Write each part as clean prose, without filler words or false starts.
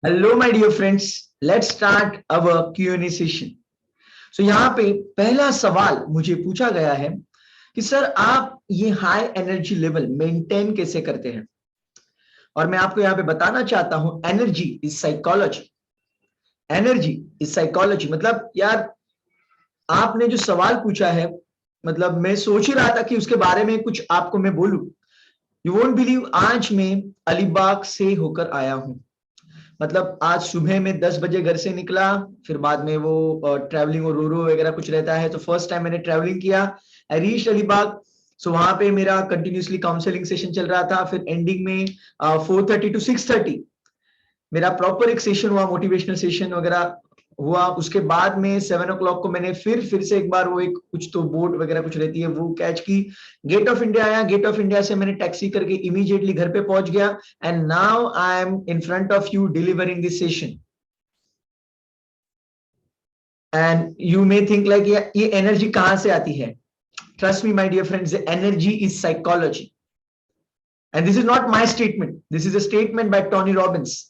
Hello my dear friends, let's start our Q&A session. So यहाँ पे पहला सवाल मुझे पूछा गया है कि सर आप ये हाई एनर्जी लेवल मेंटेन कैसे करते हैं। और मैं आपको यहाँ पे बताना चाहता हूं, energy is psychology. Energy is psychology मतलब यार, आपने जो सवाल पूछा है, मतलब मैं सोच ही रहा था कि उसके बारे में कुछ आपको मैं बोलूं। यू वोंट बिलीव, आज मैं अलीबाग से होकर आया हूं। मतलब आज सुबह में 10 बजे घर से निकला, फिर बाद में वो ट्रैवलिंग और रोरो वगैरह कुछ रहता है, तो फर्स्ट टाइम मैंने ट्रैवलिंग किया। I reached Alibag. सो वहां पे मेरा कंटिन्यूसली काउंसलिंग सेशन चल रहा था। फिर एंडिंग में 4:30 टू 6:30 मेरा प्रॉपर एक सेशन हुआ, मोटिवेशनल सेशन वगैरह हुआ। उसके बाद में 7 o'clock को मैंने फिर से एक बार वो एक कुछ तो बोट वगैरह कुछ रहती है वो कैच की। गेट ऑफ इंडिया आया, गेट ऑफ इंडिया से मैंने टैक्सी करके इमीडिएटली घर पे पहुंच गया। And now I am in front of you delivering this session. And you may think like ये एनर्जी कहां से आती है। Trust me my dear friends, energy is psychology. And this is not my statement, this is a statement by Tony Robbins.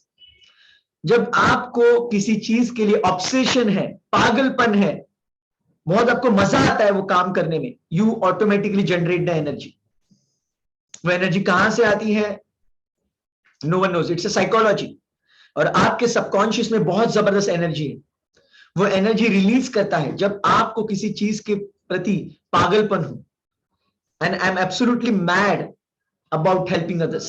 जब आपको किसी चीज के लिए ऑब्सेशन है, पागलपन है, बहुत आपको मजा आता है वो काम करने में, you automatically generate the energy. वो एनर्जी कहां से आती है, no one knows, it's a psychology. और आपके सबकॉन्शियस में बहुत जबरदस्त एनर्जी है। वो एनर्जी रिलीज करता है जब आपको किसी चीज के प्रति पागलपन हो। And I am absolutely mad about helping others.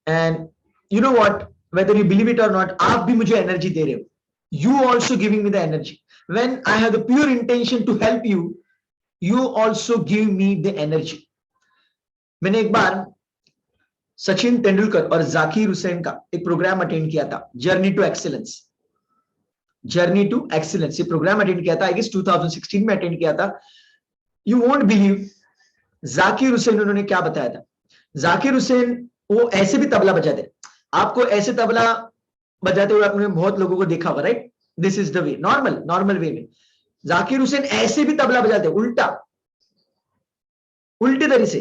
And you know what, whether you believe it or not, आप भी मुझे एनर्जी दे रहे हो। You also giving me the energy. When I have the pure intention to help you, you also give me the energy. मैंने एक बार सचिन तेंदुलकर और जाकिर हुसैन का एक प्रोग्राम अटेंड किया था, journey to excellence. Journey to excellence ये प्रोग्राम अटेंड किया था, आई गेस 2016 में अटेंड किया था। You won't believe, Zakir Hussain उन्होंने क्या बताया था। जाकिर हुसैन वो ऐसे भी तबला बजाते, आपको ऐसे तबला बजाते हुए आपने बहुत लोगों को देखा होगा, right. This is the way, normal way में। जाकिर हुसैन ऐसे भी तबला बजाते, उल्टा, उल्टी तरीके से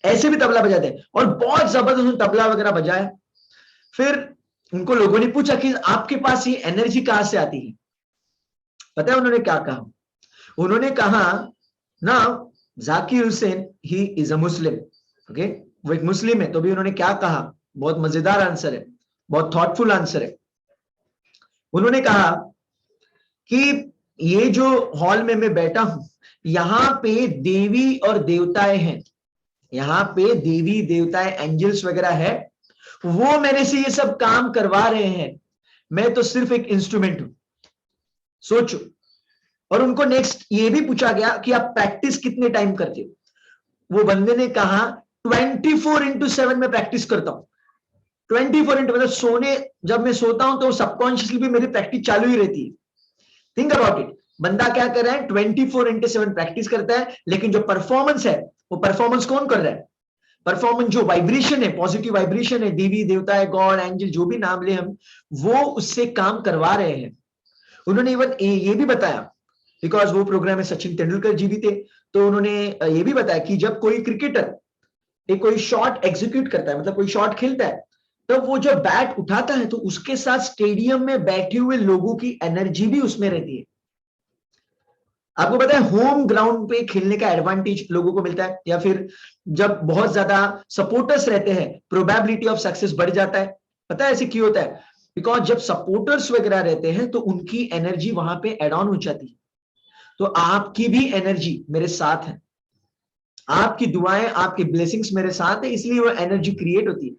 ऐसे भी तबला बजाते हैं, और बहुत जबरदस्त तबला वगैरह बजाया। फिर उनको लोगों ने पूछा कि आपके पास ये एनर्जी कहां से आती है। पता है उन्होंने क्या कहा। उन्होंने कहा ना, Zakir Hussain he is a Muslim, okay, वो एक मुस्लिम है। तो भी उन्होंने क्या कहा, बहुत मजेदार आंसर है, बहुत थॉटफुल आंसर है। उन्होंने कहा कि ये जो हॉल में मैं बैठा हूं, यहां पे देवी और देवताएं हैं, यहां पे देवी देवताएं एंजल्स वगैरह है, वो मेरे से ये सब काम करवा रहे हैं, मैं तो सिर्फ एक इंस्ट्रूमेंट हूं। सोचो। और उनको नेक्स्ट ये भी पूछा गया कि आप प्रैक्टिस कितने टाइम करते हो। वो बंदे ने कहा 24/7 में प्रैक्टिस करता हूं। 24 मतलब सोने, जब मैं सोता हूं तो सबकॉन्शियसली भी मेरी प्रैक्टिस चालू ही रहती है। थिंक अबाउट इट, बंदा क्या कर रहा है, 24/7 प्रैक्टिस करता है, लेकिन जो परफॉर्मेंस है, वो परफॉर्मेंस कौन कर रहा है। परफॉर्मेंस जो वाइब्रेशन है, पॉजिटिव वाइब्रेशन है, देवी देवता है, गॉड एंजल जो भी नाम ले हम, वो उससे काम करवा रहे हैं। उन्होंने इवन ये भी बताया, बिकॉज वो प्रोग्राम में सचिन तेंदुलकर जी भी थे, तो उन्होंने ये भी बताया कि जब कोई क्रिकेटर एक कोई शॉट एग्जीक्यूट करता है, मतलब कोई शॉट खेलता है, तो वो जब बैट उठाता है तो उसके साथ स्टेडियम में बैठे हुए लोगों की एनर्जी भी उसमें रहती है। आपको पता है होम ग्राउंड पे खेलने का एडवांटेज लोगों को मिलता है, या फिर जब बहुत ज्यादा सपोर्टर्स रहते हैं, प्रोबेबिलिटी ऑफ सक्सेस बढ़ जाता है। पता है ऐसे क्यों होता है, बिकॉज जब सपोर्टर्स वगैरह रहते हैं तो उनकी एनर्जी वहां पे एड ऑन हो जाती है। तो आपकी भी एनर्जी मेरे साथ है, आपकी दुआएं, आपकी ब्लेसिंग्स मेरे साथ है, इसलिए वो एनर्जी क्रिएट होती है।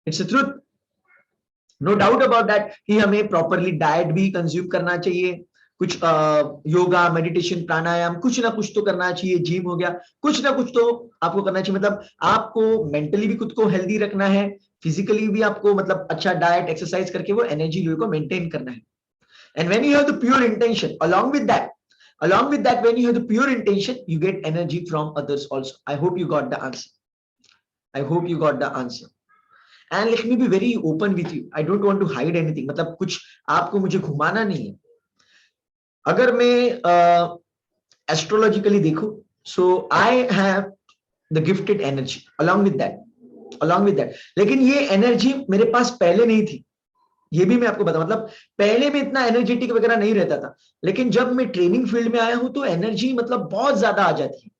It's a truth, no doubt about that कि हमें प्रॉपरली डाइट भी कंज्यूम करना चाहिए, कुछ योगा, मेडिटेशन, प्राणायाम, कुछ ना कुछ तो करना चाहिए, जिम हो गया, कुछ ना कुछ तो आपको करना चाहिए। मतलब आपको मेंटली भी खुद को हेल्दी रखना है, फिजिकली भी आपको मतलब अच्छा डाइट एक्सरसाइज करके वो एनर्जी लेवल को मेंटेन करना है। And when you have the pure intention along with that, when you have the pure intention, you get energy from others also. I hope you got the answer. I hope you got the answer. And let me be very open with you, I don't want to hide anything, मतलब कुछ आपको मुझे घुमाना नहीं है। अगर मैं astrologically देखूं, so I have the gifted energy. along with that, along with that, लेकिन ये एनर्जी मेरे पास पहले नहीं थी, ये भी मैं आपको बताऊं, मतलब पहले में इतना एनर्जेटिक वगैरह नहीं रहता था, लेकिन जब मैं ट्रेनिंग फील्ड में आया हूं तो एनर्जी मतलब बहुत ज्यादा आ जाती है।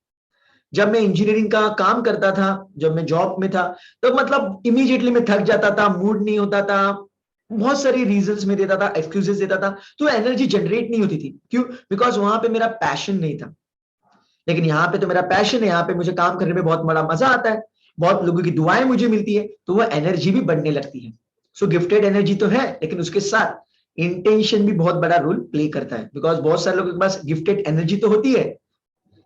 जब मैं इंजीनियरिंग का काम करता था, जब मैं जॉब में था, तो मतलब इमीडिएटली मैं थक जाता था, मूड नहीं होता था, बहुत सारी रीजंस में देता था, एक्सक्यूजेस देता था, तो एनर्जी जनरेट नहीं होती थी। क्यों? बिकॉज वहां पे मेरा पैशन नहीं था। लेकिन यहाँ पे तो मेरा पैशन है, यहाँ पे मुझे काम करने में बहुत बड़ा मजा आता है, बहुत लोगों की दुआएं मुझे मिलती है, तो वो एनर्जी भी बढ़ने लगती है। सो गिफ्टेड एनर्जी तो है, लेकिन उसके साथ इंटेंशन भी बहुत बड़ा रोल प्ले करता है। बिकॉज बहुत सारे लोगों के पास गिफ्टेड एनर्जी तो होती है,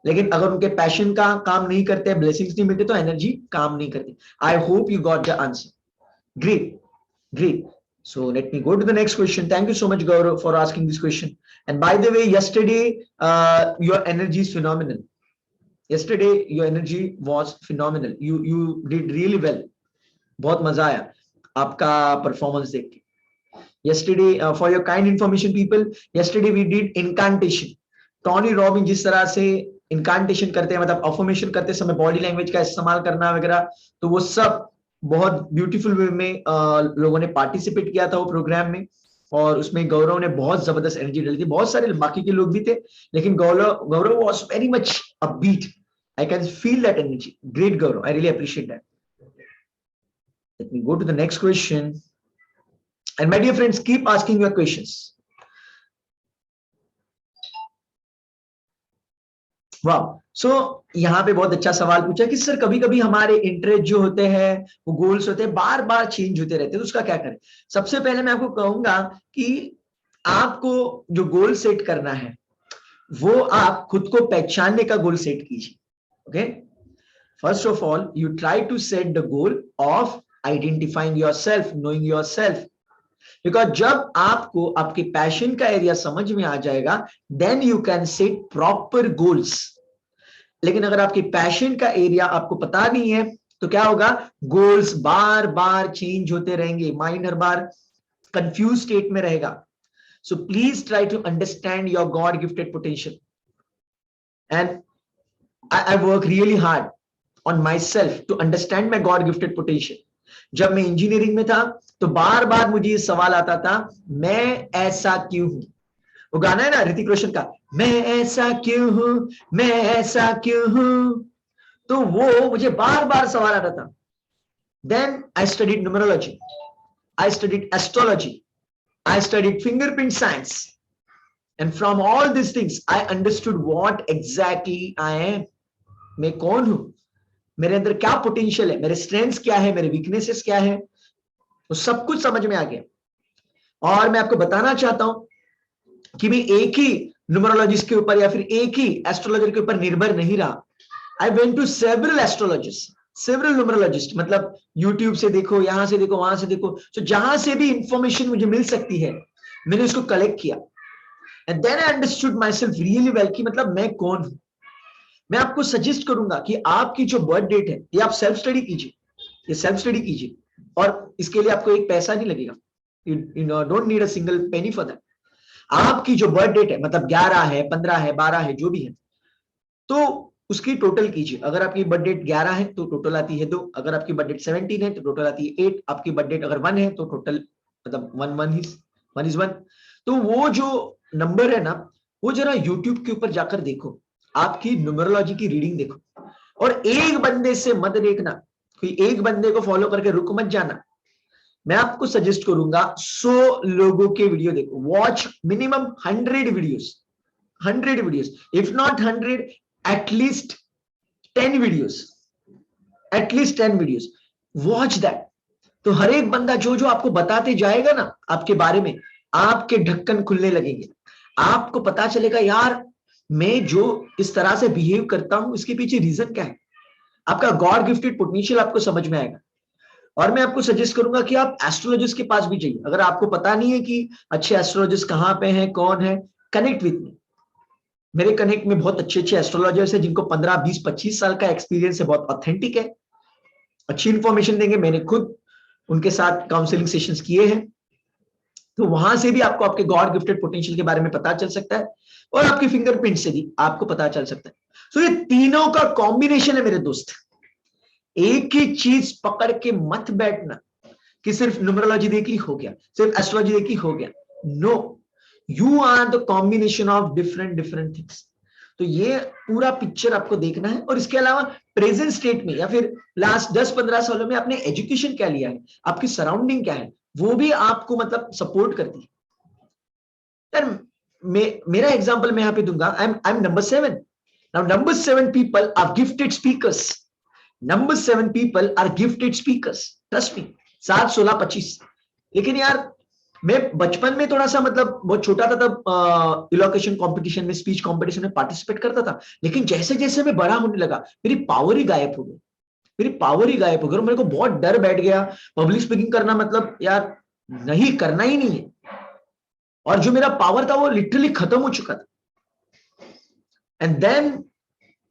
लेकिन अगर उनके पैशन का काम नहीं करते, ब्लेसिंग्स नहीं मिलते, तो एनर्जी काम नहीं करती। आई hope you got the answer. Great, great. So let me go to the next question. Thank you so much, Gaurav, for asking this question. And by the way, yesterday, your energy is phenomenal. Yesterday, your energy was phenomenal. You did really well. बहुत मजा आया आपका performance देख के. Yesterday, for your kind information, people, yesterday we did incantation. Tony Robbin जिस तरह से इनकांटेशन करते हैं, मतलब अफर्मेशन करते समय बॉडी लैंग्वेज का इस्तेमाल करना वगैरह, तो वो सब बहुत ब्यूटीफुल वे में लोगों ने पार्टिसिपेट किया था वो प्रोग्राम में, और उसमें गौरव ने बहुत जबरदस्त एनर्जी डाली थी। बहुत सारे बाकी के लोग भी थे, लेकिन Gaurav was very much upbeat. I can feel that energy. Great Gaurav, I really appreciate that. Let me go to the next question. And my dear friends, keep asking your questions. Wow. So यहाँ पे बहुत अच्छा सवाल पूछा कि sir कभी कभी हमारे इंटरेस्ट जो होते हैं, वो गोल्स होते हैं, बार बार चेंज होते रहते हैं, तो उसका क्या करें? सबसे पहले मैं आपको कहूंगा कि आपको जो गोल सेट करना है, वो आप खुद को पहचानने का गोल सेट कीजिए. Okay, first of all you try to set the goal of identifying yourself, knowing yourself. Because जब आपको आपके पैशन का एरिया समझ में आ जाएगा, then you can set proper goals. लेकिन अगर आपके पैशन का एरिया आपको पता नहीं है, तो क्या होगा? गोल्स बार बार चेंज होते रहेंगे, माइंड हर बार कंफ्यूज स्टेट में रहेगा. So please try to understand your God gifted potential. And I work really hard on myself to understand my God gifted potential. जब मैं इंजीनियरिंग में था, तो बार बार मुझे ये सवाल आता था, मैं ऐसा क्यों हूं? वो गाना है ना ऋतिक रोशन का, मैं ऐसा क्यों हूं, मैं ऐसा क्यों हूं, तो वो मुझे बार बार सवाल आता था. Then I studied numerology, I studied astrology, I studied fingerprint science, and from all this things I understood what exactly I am. मैं कौन हूं, मेरे अंदर क्या पोटेंशियल है, मेरे स्ट्रेंथ्स क्या है, मेरे वीकनेसेस क्या है, वो सब कुछ समझ में आ गया. और मैं आपको बताना चाहता हूं कि मैं एक ही न्यूमरोलॉजिस्ट के ऊपर या फिर एक ही एस्ट्रोलॉजर के ऊपर निर्भर नहीं रहा. I went to several astrologist, several numerologist. मतलब यूट्यूब से देखो, यहां से देखो, वहां से देखो, तो जहां से भी इंफॉर्मेशन मुझे मिल सकती है, मैंने उसको कलेक्ट किया. And then I understood myself really well कि मतलब मैं कौन हूं. मैं आपको सजेस्ट करूंगा कि आपकी जो बर्थ डेट है, ये आप सेल्फ स्टडी कीजिए, ये सेल्फ स्टडी कीजिए, और इसके लिए आपको एक पैसा नहीं लगेगा. You don't need a single penny for that. आपकी जो बर्थ डेट है, मतलब 11 है, 15 है, 12 है, जो भी है, तो उसकी टोटल कीजिए. अगर आपकी बर्थ डेट 11 है तो टोटल आती है 2, अगर आपकी बर्थ डेट 17 है तो टोटल आती है 8, आपकी बर्थ डेट अगर 1 है तो टोटल मतलब 1 इज 1. तो वो जो नंबर है ना, वो जरा यूट्यूब के ऊपर जाकर देखो, आपकी न्यूमरोलॉजी की रीडिंग देखो, और एक बंदे से मत देखना, कोई एक बंदे को फॉलो करके रुक मत जाना. मैं आपको सजेस्ट करूंगा 100 लोगों के वीडियो देखो. Watch minimum 100 videos, 100 videos, if not 100, at least 10 videos, at least 10 videos. Watch that. तो हर एक बंदा जो जो आपको बताते जाएगा ना आपके बारे में, आपके ढक्कन खुलने लगेंगे. आपको पता चलेगा, यार मैं जो इस तरह से बिहेव करता हूं, इसके पीछे रीजन क्या है. आपका गॉड गिफ्टेड पोटेंशियल आपको समझ में आएगा. और मैं आपको सजेस्ट करूंगा कि आप एस्ट्रोलॉजिस्ट के पास भी जाइए. अगर आपको पता नहीं है कि अच्छे एस्ट्रोलॉजिस्ट कहां पे हैं, कौन है, कनेक्ट विथ मी. मेरे कनेक्ट में बहुत अच्छे अच्छे एस्ट्रोलॉजर्स हैं, जिनको 15, 20, 25 साल का एक्सपीरियंस है, बहुत ऑथेंटिक है, अच्छी इंफॉर्मेशन देंगे. मैंने खुद उनके साथ काउंसलिंग सेशंस किए हैं. तो वहां से भी आपको आपके गॉड गिफ्टेड पोटेंशियल के बारे में पता चल सकता है, और आपके फिंगरप्रिंट से भी आपको पता चल सकता है. तो ये तीनों का कॉम्बिनेशन है मेरे दोस्त. एक ही चीज पकड़ के मत बैठना कि सिर्फ न्यूमरोलॉजी देख ली हो गया, सिर्फ एस्ट्रोलॉजी देखी हो गया। No, you are the combination of different different things. तो ये पूरा पिक्चर आपको देखना है। और इसके अलावा प्रेजेंट स्टेट में या फिर लास्ट 10-15 सालों में आपने एजुकेशन क्या लिया है, आपकी सराउंडिंग क्या है, वो भी आपको मतलब सपोर्ट करती है। यार मेरा एग्जांपल मैं यहां पे दूंगा। I am number 7। Now number 7 people are gifted speakers. Number 7 people are gifted speakers, trust me. 7, 16, 25। लेकिन यार मैं बचपन में थोड़ा सा मतलब बहुत छोटा था तब इलोकेशन कंपटीशन में, स्पीच कंपटीशन में पार्टिसिपेट करता था। लेकिन जैसे जैसे मैं बड़ा होने लगा मेरी पावर ही गायब हो गई, मेरी पावर ही गायब हो गई। मेरे को बहुत डर बैठ गया। पब्लिक स्पीकिंग करना मतलब यार नहीं करना ही नहीं है। और जो मेरा पावर था वो लिटरली खत्म हो चुका था। And then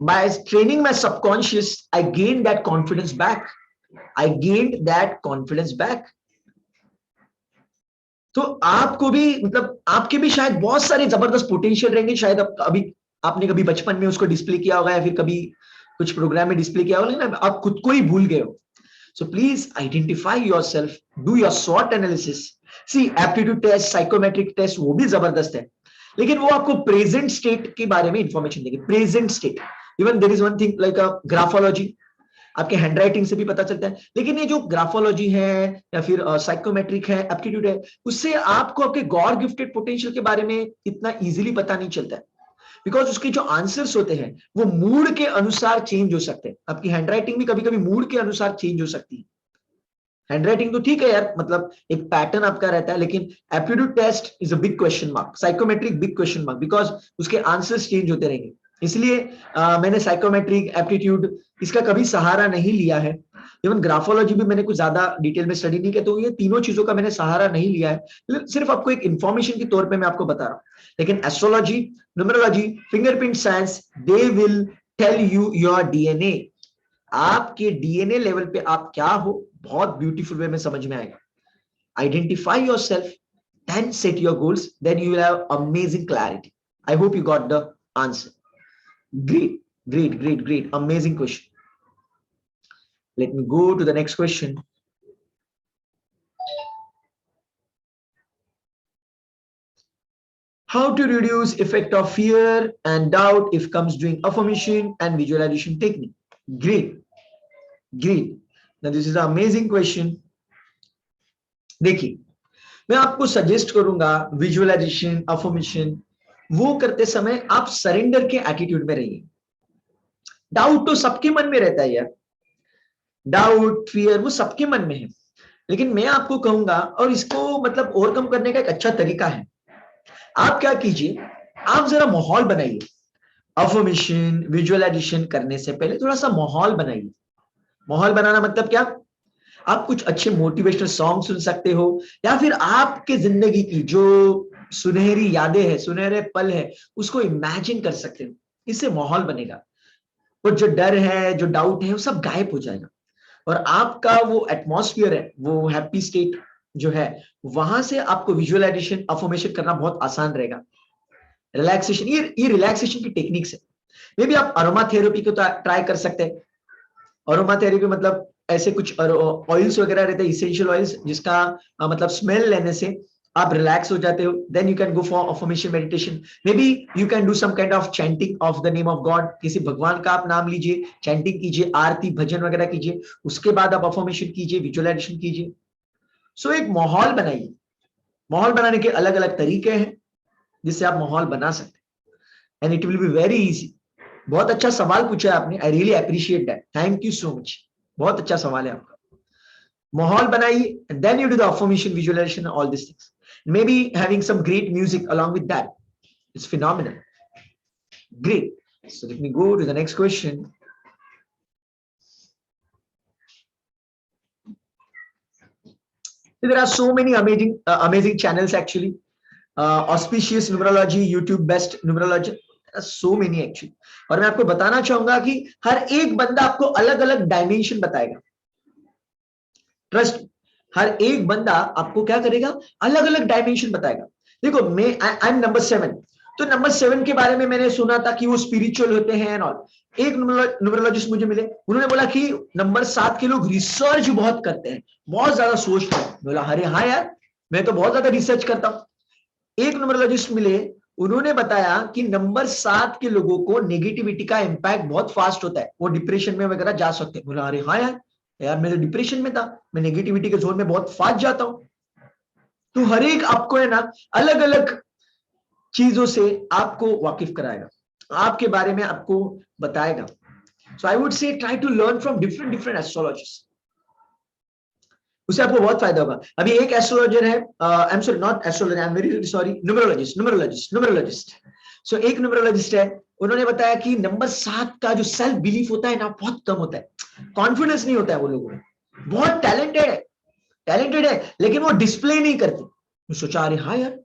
by training my subconscious, I gained that confidence back. I gained that confidence back. तो आपको भी मतलब आपके भी शायद बहुत सारे जबरदस्त पोटेंशियल रहेंगे। शायद अभी आपने कभी बचपन में उसको डिस्प्ले किया होगा या फिर कभी कुछ प्रोग्राम में डिस्प्ले किया होगा, लेकिन आप खुद को ही भूल गए हो। So please identify yourself, do your स्वॉट analysis. See aptitude test, psychometric test वो भी जबरदस्त है, लेकिन वो आपको प्रेजेंट स्टेट के बारे में इंफॉर्मेशन देंगे। Present state, even there is one thing like graphology, आपके हैंडराइटिंग से भी पता चलता है। लेकिन ये जो ग्राफोलॉजी है या फिर साइकोमेट्रिक है, एप्टीट्यूड है, उससे आपको आपके गॉड गिफ्टेड पोटेंशियल के बारे में इतना इजीली पता नहीं चलता है। बिकॉज उसके जो आंसर्स होते हैं वो मूड के अनुसार चेंज हो सकते हैं। आपकी हैंडराइटिंग भी कभी कभी मूड के अनुसार चेंज हो सकती है। हैंडराइटिंग तो ठीक है यार, मतलब एक पैटर्न आपका रहता है, लेकिन aptitude test is a big question mark, psychometric big question mark, because उसके आंसर्स चेंज होते रहेंगे। इसलिए मैंने साइकोमेट्रिक, एप्टीट्यूड इसका कभी सहारा नहीं लिया है। इवन ग्राफोलॉजी भी मैंने कुछ ज्यादा डिटेल में स्टडी नहीं किया, तो ये तीनों चीजों का मैंने सहारा नहीं लिया है। सिर्फ आपको एक इंफॉर्मेशन के तौर पे मैं आपको बता रहा हूँ। लेकिन astrology, numerology, fingerprint science, they will tell you your DNA. आपके डीएनए लेवल पे आप क्या हो बहुत ब्यूटीफुल वे में समझ में आएगा। Identify yourself, then set your goals, then you will have amazing clarity. I hope you got the answer. Great, great, great, great. Amazing question. Let me go to the next question. How to reduce effect of fear and doubt if comes doing affirmation and visualization technique? Great, great. Now this is an amazing question. देखिए, मैं आपको suggest करूंगा visualisation, affirmation वो करते समय आप surrender के attitude में रहिए। डाउट तो सबके मन में रहता है यार, डाउट, फियर वो सबके मन में है। लेकिन मैं आपको कहूंगा, और इसको मतलब ओवरकम करने का एक अच्छा तरीका है। आप क्या कीजिए, आप जरा माहौल बनाइए। अफर्मेशन, विजुअलाइजेशन करने से पहले थोड़ा सा माहौल बनाइए। माहौल बनाना मतलब क्या, आप कुछ अच्छे मोटिवेशनल सॉन्ग सुन सकते हो, या फिर आपके जिंदगी की जो सुनहरी यादें हैं, सुनहरे पल है, उसको इमेजिन कर सकते हो। इससे माहौल बनेगा, वो जो डर है, जो डाउट है, वो सब गायब हो जाएगा। और आपका वो एटमॉस्फेयर है, वो हैप्पी स्टेट जो है, वहां से आपको विजुअलाइजेशन, अफर्मेशन करना बहुत आसान रहेगा। रिलैक्सेशन, ये रिलैक्सेशन की टेक्निक्स है। मे भी आप अरोमा थेरेपी को ट्राई कर सकते हैं। अरोमा थेरेपी मतलब ऐसे कुछ ऑयल्स वगैरह रहते हैं, इसेंशियल ऑयल्स, जिसका मतलब स्मेल लेने से आप रिलैक्स हो जाते हो। Then you can go for affirmation meditation. Maybe you can do some kind of chanting of the name of God. किसी भगवान का आप नाम लीजिए, चैंटिंग कीजिए, आरती भजन वगैरह कीजिए। उसके बाद आप अफर्मेशन कीजिए, विजुअलाइजेशन कीजिए। सो एक माहौल बनाइए। माहौल बनाने के अलग अलग तरीके हैं जिससे आप माहौल बना सकते हैं, and it will be very easy. बहुत अच्छा सवाल पूछा है आपने, आई really appreciate that, thank you so much. बहुत अच्छा सवाल है आपका। माहौल बनाइए, and then you do the affirmation, visualization, all these things. Maybe having some great music along with that. It's phenomenal. Great. So let me go to the next question. There are so many amazing channels actually. Auspicious numerology, YouTube best numerology. There are so many actually. और मैं आपको बताना चाहूंगा कि हर एक बंदा आपको अलग अलग डायमेंशन बताएगा। ट्रस्ट, हर एक बंदा आपको क्या करेगा, अलग अलग डायमेंशन बताएगा। देखो मैं आई एम नंबर 7, तो नंबर 7 के बारे में मैंने सुना था कि वो स्पिरिचुअल होते हैं एंड ऑल। एक न्यूमरोलॉजिस्ट मुझे मिले, उन्होंने बोला कि नंबर 7 के लोग रिसर्च बहुत करते हैं, बहुत ज्यादा सोचते हैं। बोला अरे हाँ यार, मैं तो बहुत ज्यादा रिसर्च करता हूँ। एक न्यूमरोलॉजिस्ट मिले, उन्होंने बताया कि नंबर 7 के लोगों को नेगेटिविटी का इंपैक्ट बहुत फास्ट होता है, वो डिप्रेशन में वगैरह जा सकते हैं। बोला अरे हाँ यार, यार मैं तो डिप्रेशन में था, मैं नेगेटिविटी के जोन में बहुत फास्ट जाता हूँ। तो हर एक आपको है ना अलग अलग चीजों से आपको वाकिफ कराएगा, आपके बारे में आपको बताएगा। So I would say try to learn from different different astrologist, उससे आपको बहुत फायदा होगा। अभी एक एस्ट्रोलॉजर है, I am sorry not astrologer, I am very sorry, numerologist. So एक न्यूमरोलॉजिस्ट है, उन्होंने बताया कि नंबर 7 का जो सेल्फ बिलीफ होता है ना बहुत कम होता है, कॉन्फिडेंस नहीं होता है वो लोगों में। बहुत टैलेंटेड है लेकिन वो डिस्प्ले नहीं करते। मैं सोचा अरे हाँ यार,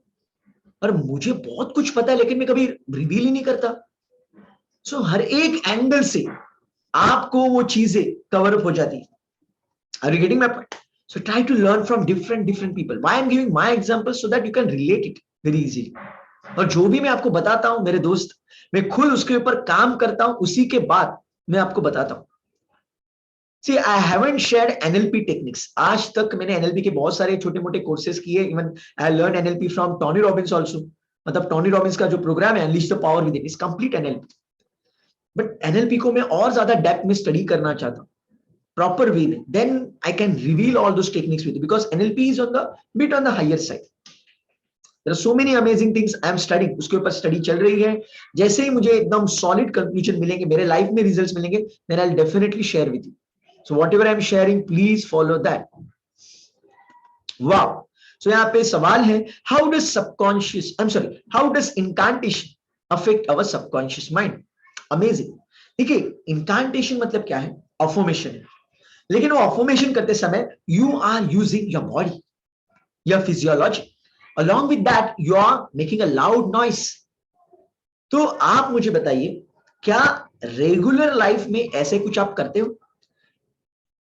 और मुझे बहुत कुछ पता है लेकिन मैं कभी रिवील ही नहीं करता। सो हर एक एंगल से आपको वो चीजें कवर अप हो जाती है। Are you getting my point? So try to learn from different people. Why I'm giving my example so that you can relate it very easily. और जो भी मैं आपको बताता हूं मेरे दोस्त, मैं खुद उसके ऊपर काम करता हूं, उसी के बाद मैं आपको बताता हूं। See, I haven't shared NLP techniques. आज तक मैंने NLP के बहुत सारे छोटे मोटे कोर्सेज किए, even I learned NLP from Tony Robbins also. मतलब टोनी रॉबिन्स का जो प्रोग्राम है unleash the power with it is complete NLP। But NLP को मैं और ज्यादा डेप्थ में स्टडी करना चाहता हूं, proper way, then I can reveal all those techniques with you, because NLP is on the bit on the higher side. There are so many amazing things I am studying, उसके ऊपर study चल रही है। जैसे ही मुझे एकदम solid conclusion मिलेंगे, मेरे लाइफ में रिजल्ट्स मिलेंगे, then I'll definitely share with you. So whatever I'm sharing, please follow that. Wow. So यहाँ पे सवाल है, how does subconscious, I'm sorry, how does incantation affect our subconscious mind? Amazing. देखिए incantation मतलब क्या है? Affirmation है, लेकिन वो अफर्मेशन करते समय you are using your body, your physiology, along with that you are making a loud noise. तो आप मुझे बताइए, क्या रेगुलर लाइफ में ऐसे कुछ आप करते हो?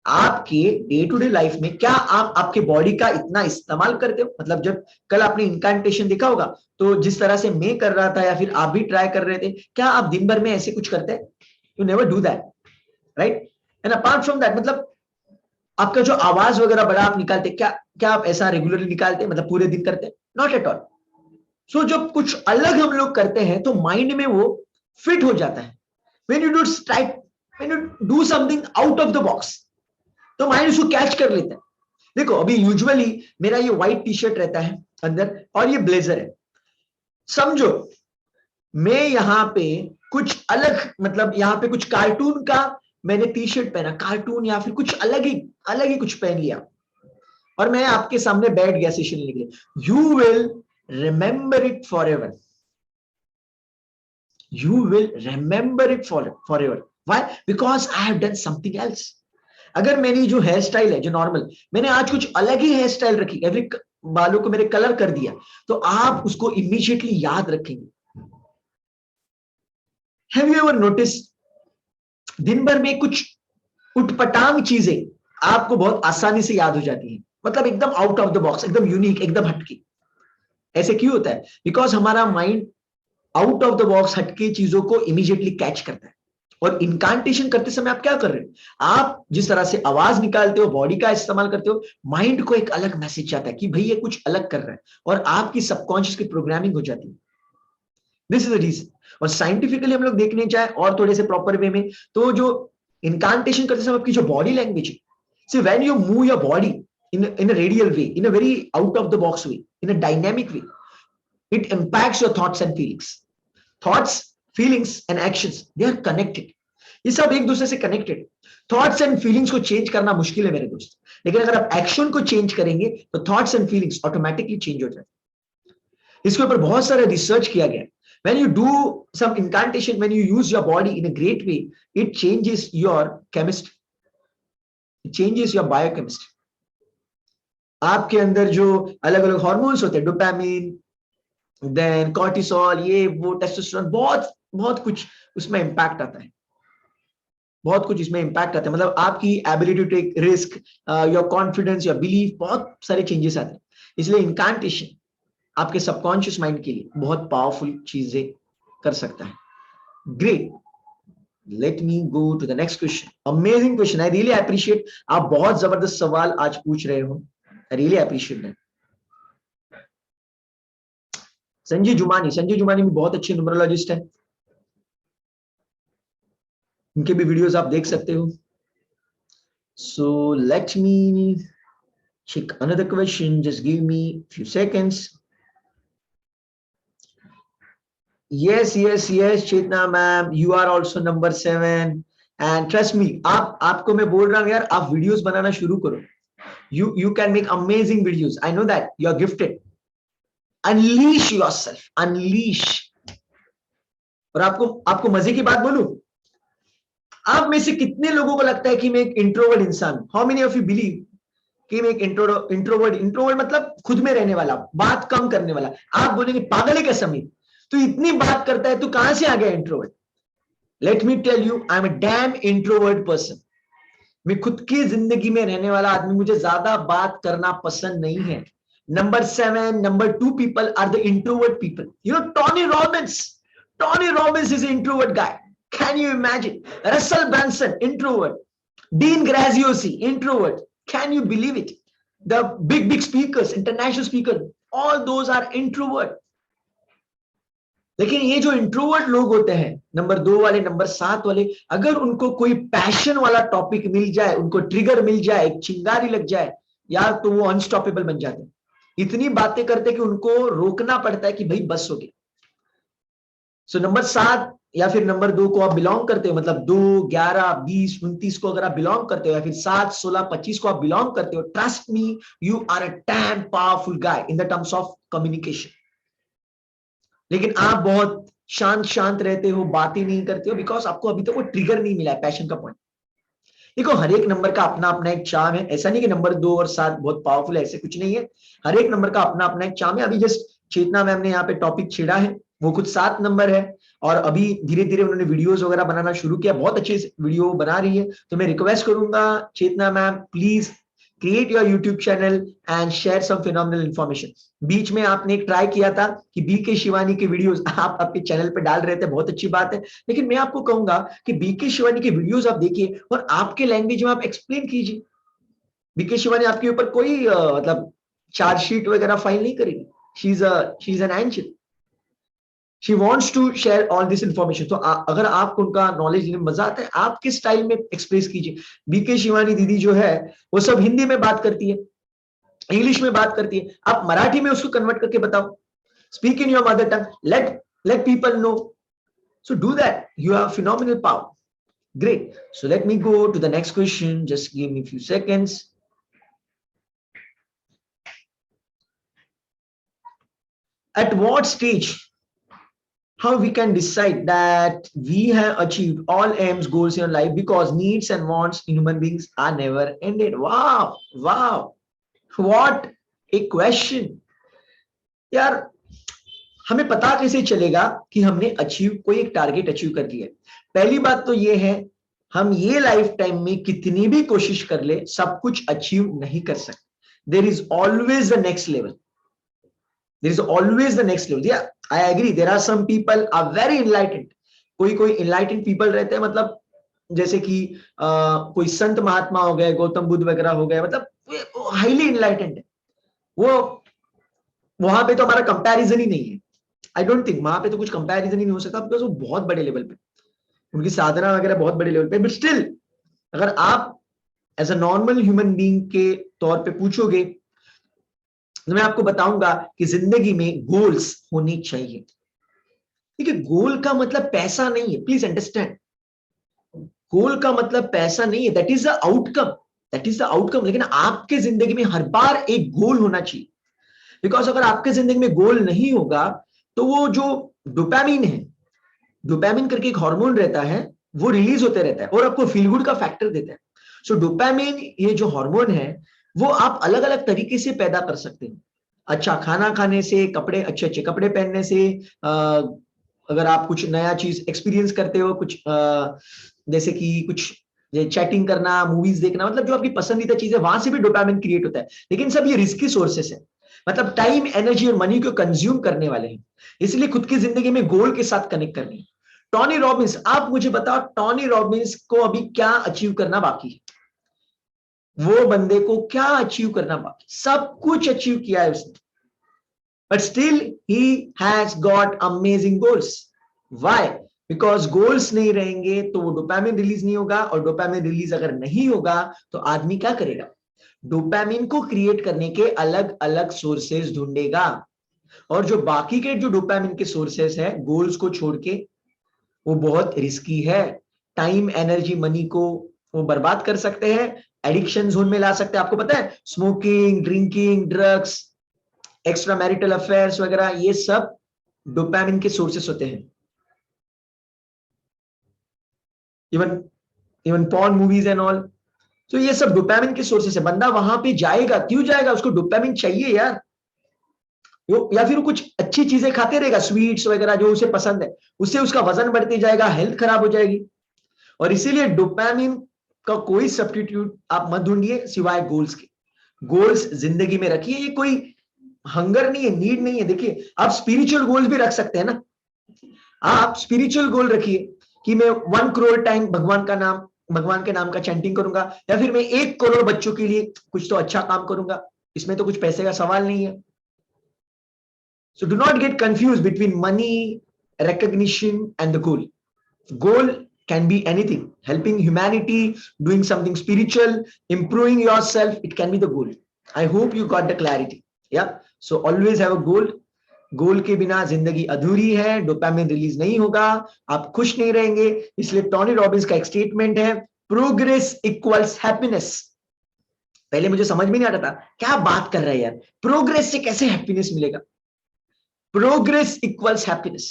आपके डे टू डे लाइफ में क्या आप आपके बॉडी का इतना इस्तेमाल करते हो? मतलब जब कल आपने इनकांटेशन देखा होगा, तो जिस तरह से मैं कर रहा था या फिर आप भी ट्राई कर रहे थे, क्या आप दिन भर में ऐसे कुछ करते हैं? You never do that, right? And apart from that, मतलब आपका जो आवाज वगैरह बड़ा आप निकालते, क्या आप ऐसा रेगुलरली निकालते, मतलब पूरे दिन करते? Not at all. सो जब कुछ अलग हम लोग करते हैं तो माइंड में वो फिट हो जाता है। When you do something out of the box, तो माइंड उसको कैच कर लेता है। देखो अभी यूजुअली मेरा ये व्हाइट टी शर्ट रहता है अंदर और ये ब्लेजर है, समझो मैं यहाँ पे कुछ अलग, मतलब यहाँ पे कुछ कार्टून का मैंने टी शर्ट पहना, कार्टून या फिर कुछ अलग ही कुछ पहन लिया, और मैं आपके सामने बैठ गया सेशन लेने के लिए। You will remember it for ever, you will remember it for ever. Why? Because I have done something else. अगर मेरी जो हेयर स्टाइल है, जो नॉर्मल, मैंने आज कुछ अलग ही हेयर स्टाइल रखी, एवरी बालों को मेरे कलर कर दिया, तो आप उसको इमीडिएटली याद रखेंगे। हैव यू एवर नोटिस, दिन भर में कुछ उटपटांग चीजें आपको बहुत आसानी से याद हो जाती है, मतलब एकदम आउट ऑफ द बॉक्स, एकदम यूनिक, एकदम हटके। ऐसे क्यों होता है? बिकॉज हमारा mind out of the box हटके चीजों को इमीडिएटली कैच करता है। और इनकांटेशन करते समय आप क्या कर रहे हो? आप जिस तरह से आवाज निकालते हो, बॉडी का इस्तेमाल करते हो, माइंड को एक अलग मैसेज जाता है कि भाई ये कुछ अलग कर रहा है, और आपकी सबकॉन्शियस की प्रोग्रामिंग हो जाती है। This is the reason. और साइंटिफिकली हम लोग देखने जाए और थोड़े से प्रॉपर वे में, तो जो इनकांटेशन करते समय आपकी जो बॉडी लैंग्वेज है, see when you move your body in a radial way, in a very out of the box way, in a dynamic way, it impacts your thoughts and feelings. Thoughts, feelings and actions, they are connected. ये सब एक दूसरे से connected. Thoughts and feelings को change करना मुश्किल है मेरे दोस्त, लेकिन अगर आप एक्शन को चेंज करेंगे तो thoughts and feelings automatically change हो जाए। इसके ऊपर बहुत सारा रिसर्च किया गया है। When you do some incantation, when you use your body in a great way, it changes your chemistry, it changes your biochemistry. आपके अंदर जो अलग अलग हार्मोन्स होते हैं, डोपामिन, देन कॉर्टिसोल, ये वो टेस्टोस्टेरोन, बहुत बहुत कुछ उसमें इंपैक्ट आता है, बहुत कुछ इसमें इंपैक्ट आता है। मतलब आपकी ability to take risk, your confidence, your belief, बहुत सारे चेंजेस आते हैं। इसलिए इनकांटेशन आपके सबकॉन्शियस माइंड के लिए बहुत पावरफुल चीजें कर सकता है। Great, let me go to the next question. Amazing question, I really appreciate, आप बहुत जबरदस्त सवाल आज पूछ रहे हो, I really appreciate that. Sanjay Jumani भी बहुत अच्छे न्यूमरोलॉजिस्ट है, उनके भी वीडियोस आप देख सकते हो। सो let me check another question, just give me few seconds. Yes, Chetna ma'am, you are also number 7 and trust me, आपको मैं बोल रहा हूँ यार, आप वीडियोस बनाना शुरू करो। You can make amazing videos, I know that you are gifted. Unleash yourself, unleash. और आपको मजे की बात बोलूं, आप में से कितने लोगों को लगता है कि मैं एक इंट्रोवर्ट इंसान हूं? How many of you believe कि मैं एक इंट्रोवर्ट मतलब खुद में रहने वाला, बात कम करने वाला? आप बोलेंगे पागल है क्या समीर, तू इतनी बात करता है, तू कहां से आ गया introvert? Let me tell you, I am a damn introvert person. मैं खुद की जिंदगी में रहने वाला आदमी, मुझे ज्यादा बात करना पसंद नहीं है। Number 7, number 2 people are the introvert people. You know Tony Robbins is introvert guy, can you imagine? Russell Brunson introvert, Dean Graziosi introvert, can you believe it? The big speakers, international speakers, all those are introvert. लेकिन ये जो introvert लोग होते हैं, number 2 वाले, number 7 वाले, अगर उनको कोई पैशन वाला टॉपिक मिल जाए, उनको ट्रिगर मिल जाए, एक चिंगारी लग जाए यार, तो वो अनस्टॉपेबल बन जाते हैं। इतनी बातें करते कि उनको रोकना पड़ता है कि भाई बस हो गया। सो नंबर 7 या फिर नंबर 2 को आप बिलोंग करते हो, मतलब 2, 11, 20, 29 को अगर आप बिलोंग करते हो, या फिर 7, 16, 25 को आप बिलोंग करते हो, trust me, you are a damn powerful guy in the terms of communication. लेकिन आप बहुत शांत रहते हो, बातें नहीं करते हो, बिकॉज आपको अभी तक वो ट्रिगर नहीं मिला है, पैशन का पॉइंट। देखो, हर एक नंबर का अपना अपना एक चार्म है, ऐसा नहीं कि नंबर 2 और 7 बहुत पावरफुल है, ऐसे कुछ नहीं है। हर एक नंबर का अपना अपना एक चार्म है। अभी जस्ट चेतना मैम ने यहाँ पे टॉपिक छेड़ा है, वो खुद 7 नंबर है, और अभी धीरे धीरे उन्होंने वीडियोस वगैरह बनाना शुरू किया, बहुत अच्छे वीडियो बना रही है। तो मैं रिक्वेस्ट करूंगा Chetna ma'am, please create your YouTube channel and share some phenomenal information. बीच में आपने एक ट्राई किया था कि बीके शिवानी के वीडियोस आप आपके चैनल पे डाल रहे थे, बहुत अच्छी बात है, लेकिन मैं आपको कहूंगा कि बीके शिवानी के वीडियोस आप देखिए और आपके लैंग्वेज में आप एक्सप्लेन कीजिए। बीके शिवानी आपके ऊपर कोई मतलब चार्जशीट वगैरह फाइल नहीं करेगी। She is an angel, she wants to share all this information. तो अगर आपको उनका नॉलेज लेने में मजा आता है, आपके स्टाइल में एक्सप्रेस कीजिए। बीके शिवानी दीदी जो है वो सब हिंदी में बात करती है, इंग्लिश में बात करती है, आप मराठी में उसको कन्वर्ट करके बताओ। Speak in your mother tongue, let people know. So do that, you have phenomenal power. Great. So let me go to the next question. Just give me a few seconds. At what stage, how we can decide that we have achieved all aims, goals in life, because needs and wants in human beings are never ended. Wow, wow. What a question. यार, हमें पता कैसे चलेगा कि हमने achieve कोई एक target achieve कर लिया? पहली बात तो ये है, हम ये लाइफ टाइम में कितनी भी कोशिश कर ले, सब कुछ अचीव नहीं कर सकते। There is always the next level, there is always the next level. Yeah I agree, there are some people are very enlightened. कोई इनलाइटेंड पीपल रहते हैं, मतलब जैसे कि कोई संत महात्मा हो गए, गौतम बुद्ध वगैरह हो गए, मतलब हाईली इनलाइटेंड है। वो वहां पे तो हमारा कंपैरिजन ही नहीं है। आई डोंट थिंक वहां पे तो कुछ कंपैरिजन ही नहीं हो सकता, बिकॉज वो बहुत बड़े लेवल पे, उनकी साधना वगैरह बहुत बड़े लेवल पे। बट स्टिल, अगर आप as a normal human being के तौर पे पूछोगे, तो मैं आपको बताऊंगा कि जिंदगी में गोल्स होनी चाहिए। ठीक है, गोल का मतलब पैसा नहीं है, प्लीज अंडरस्टैंड। गोल का मतलब पैसा नहीं है, that is the outcome, that is the outcome. लेकिन आपके जिंदगी में हर बार एक गोल होना चाहिए, बिकॉज अगर आपके जिंदगी में गोल नहीं होगा, तो वो जो डोपामिन है, डोपामिन करके एक हार्मोन रहता है, वो रिलीज होते रहता है और आपको फील गुड का फैक्टर देता है। सो डोपामिन, ये जो हार्मोन है, वो आप अलग अलग तरीके से पैदा कर सकते हैं। अच्छा खाना खाने से, कपड़े, अच्छे अच्छे कपड़े पहनने से, अगर आप कुछ नया चीज एक्सपीरियंस करते हो, कुछ जैसे कि कुछ चैटिंग करना, मूवीज देखना, मतलब जो आपकी पसंदीदा चीज है, वहां से भी डोपामिन क्रिएट होता है। लेकिन सब ये रिस्की सोर्सेस है। मतलब टाइम, एनर्जी और मनी को कंज्यूम करने वाले हैं। इसलिए खुद की जिंदगी में गोल के साथ कनेक्ट करनी है। टोनी रॉबिन्स, आप मुझे बताओ टोनी रॉबिन्स को अभी क्या अचीव करना बाकी है? वो बंदे को क्या अचीव करना बाकी? सब कुछ अचीव किया है उसने, but still he has got amazing goals. Why? Because goals नहीं रहेंगे तो वो डोपामिन रिलीज नहीं होगा, और डोपामिन रिलीज अगर नहीं होगा तो आदमी क्या करेगा? डोपामिन को क्रिएट करने के अलग अलग सोर्सेज ढूंढेगा, और जो बाकी के जो डोपामिन के सोर्सेस है गोल्स को छोड़ के, वो बहुत रिस्की है। टाइम, एनर्जी, मनी को वो बर्बाद कर सकते हैं, एडिक्शन जोन में ला सकते हैं। आपको पता है smoking, drinking, drugs, extra marital affairs वगैरह, ये सब डोपामिन के सोर्सेस होते हैं। Even even porn movies and all, तो ये सब डोपामिन के सोर्सेस है। बंदा वहां पे जाएगा, क्यों जाएगा? उसको डोपामिन चाहिए यार। या फिर वो कुछ अच्छी चीजें खाते रहेगा, स्वीट्स वगैरह जो उसे पसंद है, उससे उसका वजन बढ़ते जाएगा, हेल्थ खराब हो जाएगी। और इसीलिए डोपामिन का कोई सब्स्टिट्यूट आप मत ढूंढिए सिवाय गोल्स के। गोल्स जिंदगी में रखिए, ये कोई हंगर नहीं है, नीड नहीं है। देखिए आप स्पिरिचुअल गोल्स भी रख सकते हैं ना। आप स्पिरिचुअल गोल रखिए कि मैं 1 करोड़ टाइम भगवान के नाम का चैंटिंग करूंगा, या फिर मैं 1 करोड़ बच्चों के लिए कुछ तो अच्छा काम करूंगा। इसमें तो कुछ पैसे का सवाल नहीं है। So do not get confused between money, recognition, and the goal. Goal can be anything. Helping humanity, doing something spiritual, improving yourself, it can be the goal. I hope you got the clarity. Yeah. So always have a goal. गोल के बिना जिंदगी अधूरी है, dopamine release नहीं होगा, आप खुश नहीं रहेंगे। इसलिए टोनी रॉबिन्स का एक स्टेटमेंट है, प्रोग्रेस इक्वल्स हैप्पीनेस। पहले मुझे समझ में नहीं आता था, क्या बात कर रहा है यार, प्रोग्रेस से कैसे हैप्पीनेस मिलेगा? Progress equals happiness.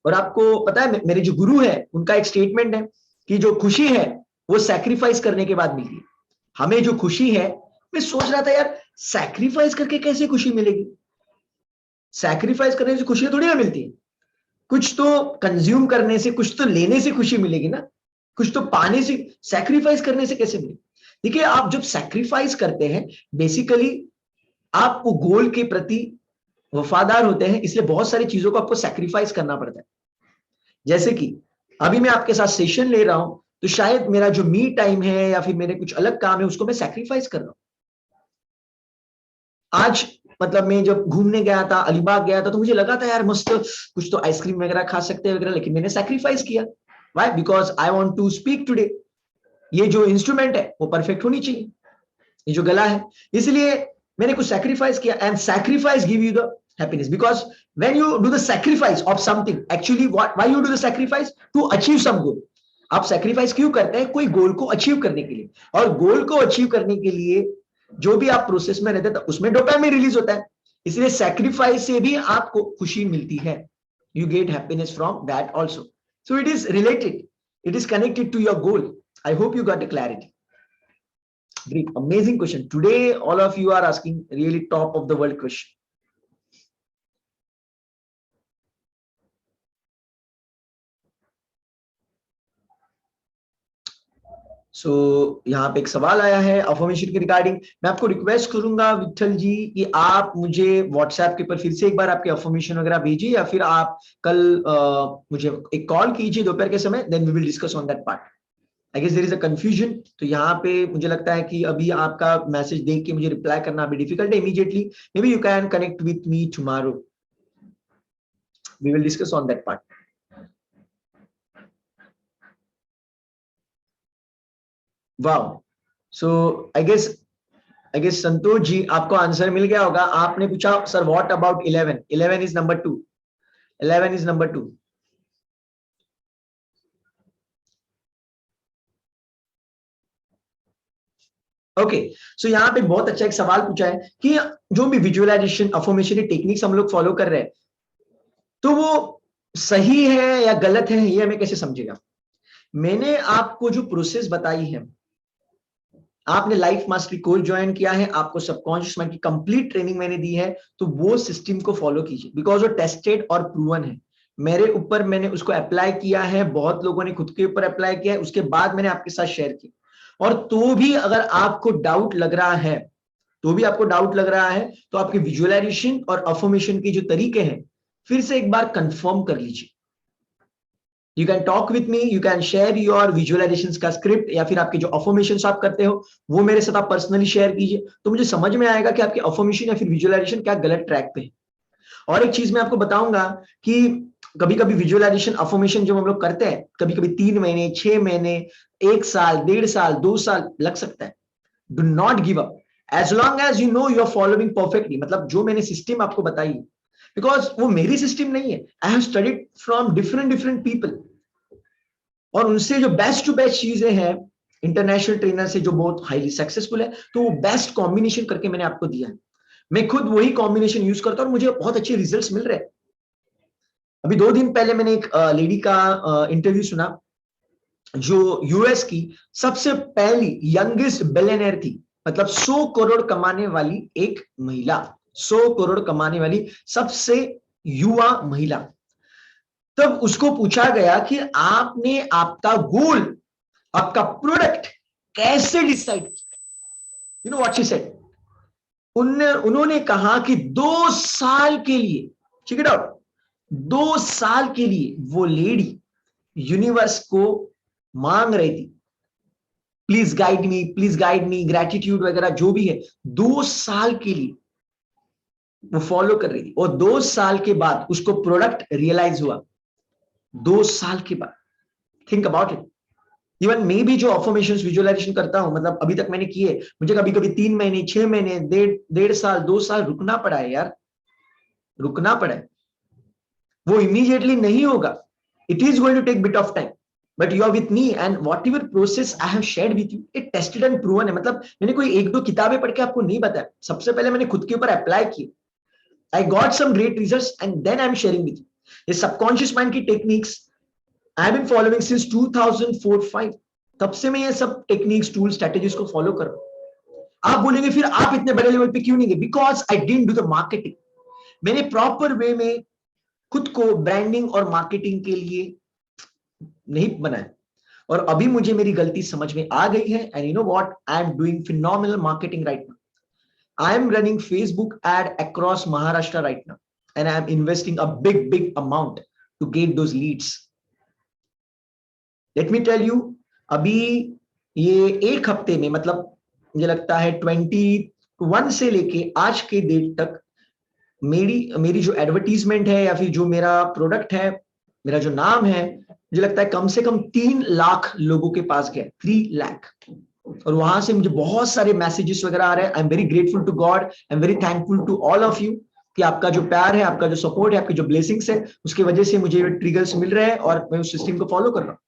और आपको पता है मेरे जो गुरु है उनका एक स्टेटमेंट है कि जो खुशी है वो सैक्रिफाइस करने के बाद मिलती है। हमें जो खुशी है, मैं सोच रहा था यार सैक्रिफाइस करके कैसे खुशी मिलेगी? सैक्रिफाइस करने से खुशी थोड़ी ना मिलती है। कुछ तो कंज्यूम करने से, कुछ तो लेने से खुशी मिलेगी ना, कुछ तो पाने से। सैक्रिफाइस करने से कैसे मिलेगी? देखिए आप जब सैक्रिफाइस करते हैं, बेसिकली आप वो गोल के प्रति वफादार होते हैं, इसलिए बहुत सारी चीजों को आपको सैक्रिफाइस करना पड़ता है। जैसे कि अभी मैं आपके साथ सेशन ले रहा हूं, तो शायद मेरा जो मी टाइम है या फिर मेरे कुछ अलग काम है उसको मैं सैक्रिफाइस कर रहा हूं। आज मतलब मैं जब घूमने गया था, अलीबाग गया था, तो मुझे लगा था यार मस्त कुछ तो आइसक्रीम वगैरह खा सकते हैं वगैरह, लेकिन मैंने सैक्रिफाइस किया। Why? Because I want to speak today. ये जो इंस्ट्रूमेंट है वो परफेक्ट होनी चाहिए, ये जो गला है, इसलिए मैंने कुछ सैक्रिफाइस किया। And sacrifice give you the happiness, because when you do the sacrifice of something, actually why you do the sacrifice? To achieve some goal. आप sacrifice क्यों करते हैं? कोई गोल को अचीव करने के लिए। और गोल को अचीव करने के लिए जो भी आप प्रोसेस में रहते हैं उसमें डोपामिन रिलीज होता है, इसलिए सैक्रिफाइस से भी आपको खुशी मिलती है। you get happiness from that also. So it is related, it is connected to your goal. I hope you got the clarity. Great, amazing question today. All of you are asking really top of the world question. सो यहाँ पे एक सवाल आया है affirmation के regarding. मैं आपको request करूंगा विठल जी कि आप मुझे व्हाट्सएप के ऊपर फिर से एक बार आपके अफर्मेशन वगैरह भेजिए, या फिर आप कल मुझे एक कॉल कीजिए दोपहर के समय, then we will discuss on that part. I guess there is a confusion. तो यहाँ पे मुझे लगता है कि अभी आपका मैसेज देख के मुझे रिप्लाई करना अभी डिफिकल्ट है immediately. Maybe you can connect with me tomorrow, we will discuss on that part. Wow, so I guess Santosh ji आपको आंसर मिल गया होगा। आपने पूछा sir what about 11? 11 is number 2। 11 is number 2। Okay, so यहाँ पे बहुत अच्छा एक सवाल पूछा है कि जो भी विजुअलाइजेशन अफर्मेशन टेक्निक्स हम लोग फॉलो कर रहे हैं, तो वो सही है या गलत है, ये हमें कैसे समझेगा? मैंने आपको जो प्रोसेस बताई है, आपने लाइफ मास्टरी कोर्स ज्वाइन किया है, आपको सबकॉन्शियस माइंड की कंप्लीट ट्रेनिंग मैंने दी है, तो वो सिस्टम को फॉलो कीजिए, बिकॉज वो टेस्टेड और प्रूवन है। मेरे ऊपर मैंने उसको अप्लाई किया है, बहुत लोगों ने खुद के ऊपर अप्लाई किया है, उसके बाद मैंने आपके साथ शेयर किया। और तो भी अगर आपको डाउट लग रहा है तो भी आपको डाउट लग रहा है तो आपके विजुअलाइजेशन और अफर्मेशन के जो तरीके हैं फिर से एक बार कंफर्म कर लीजिए। You can talk with me, you can share your visualization का स्क्रिप्ट, या फिर आपके जो अफर्मेशन आप करते हो वो मेरे साथ आप पर्सनली शेयर कीजिए, तो मुझे समझ में आएगा कि आपके अफर्मेशन या फिर विजुअलाइजेशन क्या गलत ट्रैक पे है। और एक चीज मैं आपको बताऊंगा कि कभी कभी विजुअलाइजेशन अफर्मेशन जब हम लोग करते हैं, कभी कभी 3 महीने, 6 महीने, 1 साल, 1.5 साल, 2 साल लग सकता है। Do not give up as long as you know you are following perfectly. मतलब जो मैंने सिस्टम आपको बताई, बिकॉज वो मेरी सिस्टम नहीं है, I have studied from different different people, और उनसे जो बेस्ट टू बेस्ट चीजें हैं इंटरनेशनल ट्रेनर से जो बहुत हाईली सक्सेसफुल है, तो वो बेस्ट कॉम्बिनेशन करके मैंने आपको दिया है। मैं खुद वही कॉम्बिनेशन यूज करता हूं और मुझे बहुत अच्छे रिजल्ट्स मिल रहे हैं। अभी 2 दिन पहले मैंने एक लेडी का इंटरव्यू सुना जो यूएस की सबसे पहली यंगेस्ट बिलियनर थी, मतलब 100 करोड़ कमाने वाली एक महिला, 100 करोड़ कमाने वाली सबसे युवा महिला। तब उसको पूछा गया कि आपने आपका गोल, आपका प्रोडक्ट कैसे डिसाइड किया। You know what she said, उन्होंने कहा कि 2 साल के लिए, चेक इट आउट, 2 साल के लिए वो लेडी यूनिवर्स को मांग रही थी, please guide me, please guide me, gratitude वगैरह जो भी है, 2 साल के लिए वो फॉलो कर रही थी। और 2 साल के बाद उसको प्रोडक्ट रियलाइज हुआ, 2 साल के बाद। Think about it. इवन मैं भी जो अफर्मेशन विजुअलाइजेशन करता हूं, मतलब अभी तक मैंने किए, मुझे कभी कभी 3 महीने, 6 महीने, 1.5 साल, 2 साल रुकना पड़ा है यार, रुकना पड़ा है। वो इमीडिएटली नहीं होगा, it is going to take bit of time, but you are with me and whatever process I have shared with you, it tested and proven है। मतलब मैंने कोई 1-2 किताबें पढ़ के आपको नहीं बताया, सबसे पहले मैंने खुद के ऊपर अप्लाई किए, I got some great results and then I am sharing with you. ये सबकॉन्शियस माइंड की techniques I have been following since 2004-5, तब से मैं ये सब टेक्निक्स, टूल, स्ट्रेटेजीज को फॉलो कर रहा हूं। आप बोलेंगे फिर आप इतने बड़े लेवल पे क्यों नहीं गए? Because I didn't do the marketing. मैंने प्रॉपर वे में खुद को ब्रांडिंग और मार्केटिंग के लिए नहीं बनाया, और अभी मुझे मेरी गलती समझ में आ गई है। And you know what, I am doing phenomenal marketing right now. I am running Facebook ad across Maharashtra right now, and I am investing a big big amount to get those leads. Let me tell you, अभी ये 1 हफ्ते में, मतलब मुझे लगता है 21 से लेके आज के डेट तक, मेरी जो एडवर्टीजमेंट है या फिर जो मेरा प्रोडक्ट है, मेरा जो नाम है, मुझे लगता है कम से कम 3 लाख लोगों के पास गया, 3 लाख। और वहां से मुझे बहुत सारे मैसेजेस वगैरह आ रहे हैं। I am very grateful to God, I am very thankful to all of you, कि आपका जो प्यार है, आपका जो सपोर्ट है, आपकी जो ब्लेसिंग्स है, उसकी वजह से मुझे ट्रिगर्स मिल रहे हैं और मैं उस सिस्टम को फॉलो कर रहा हूँ।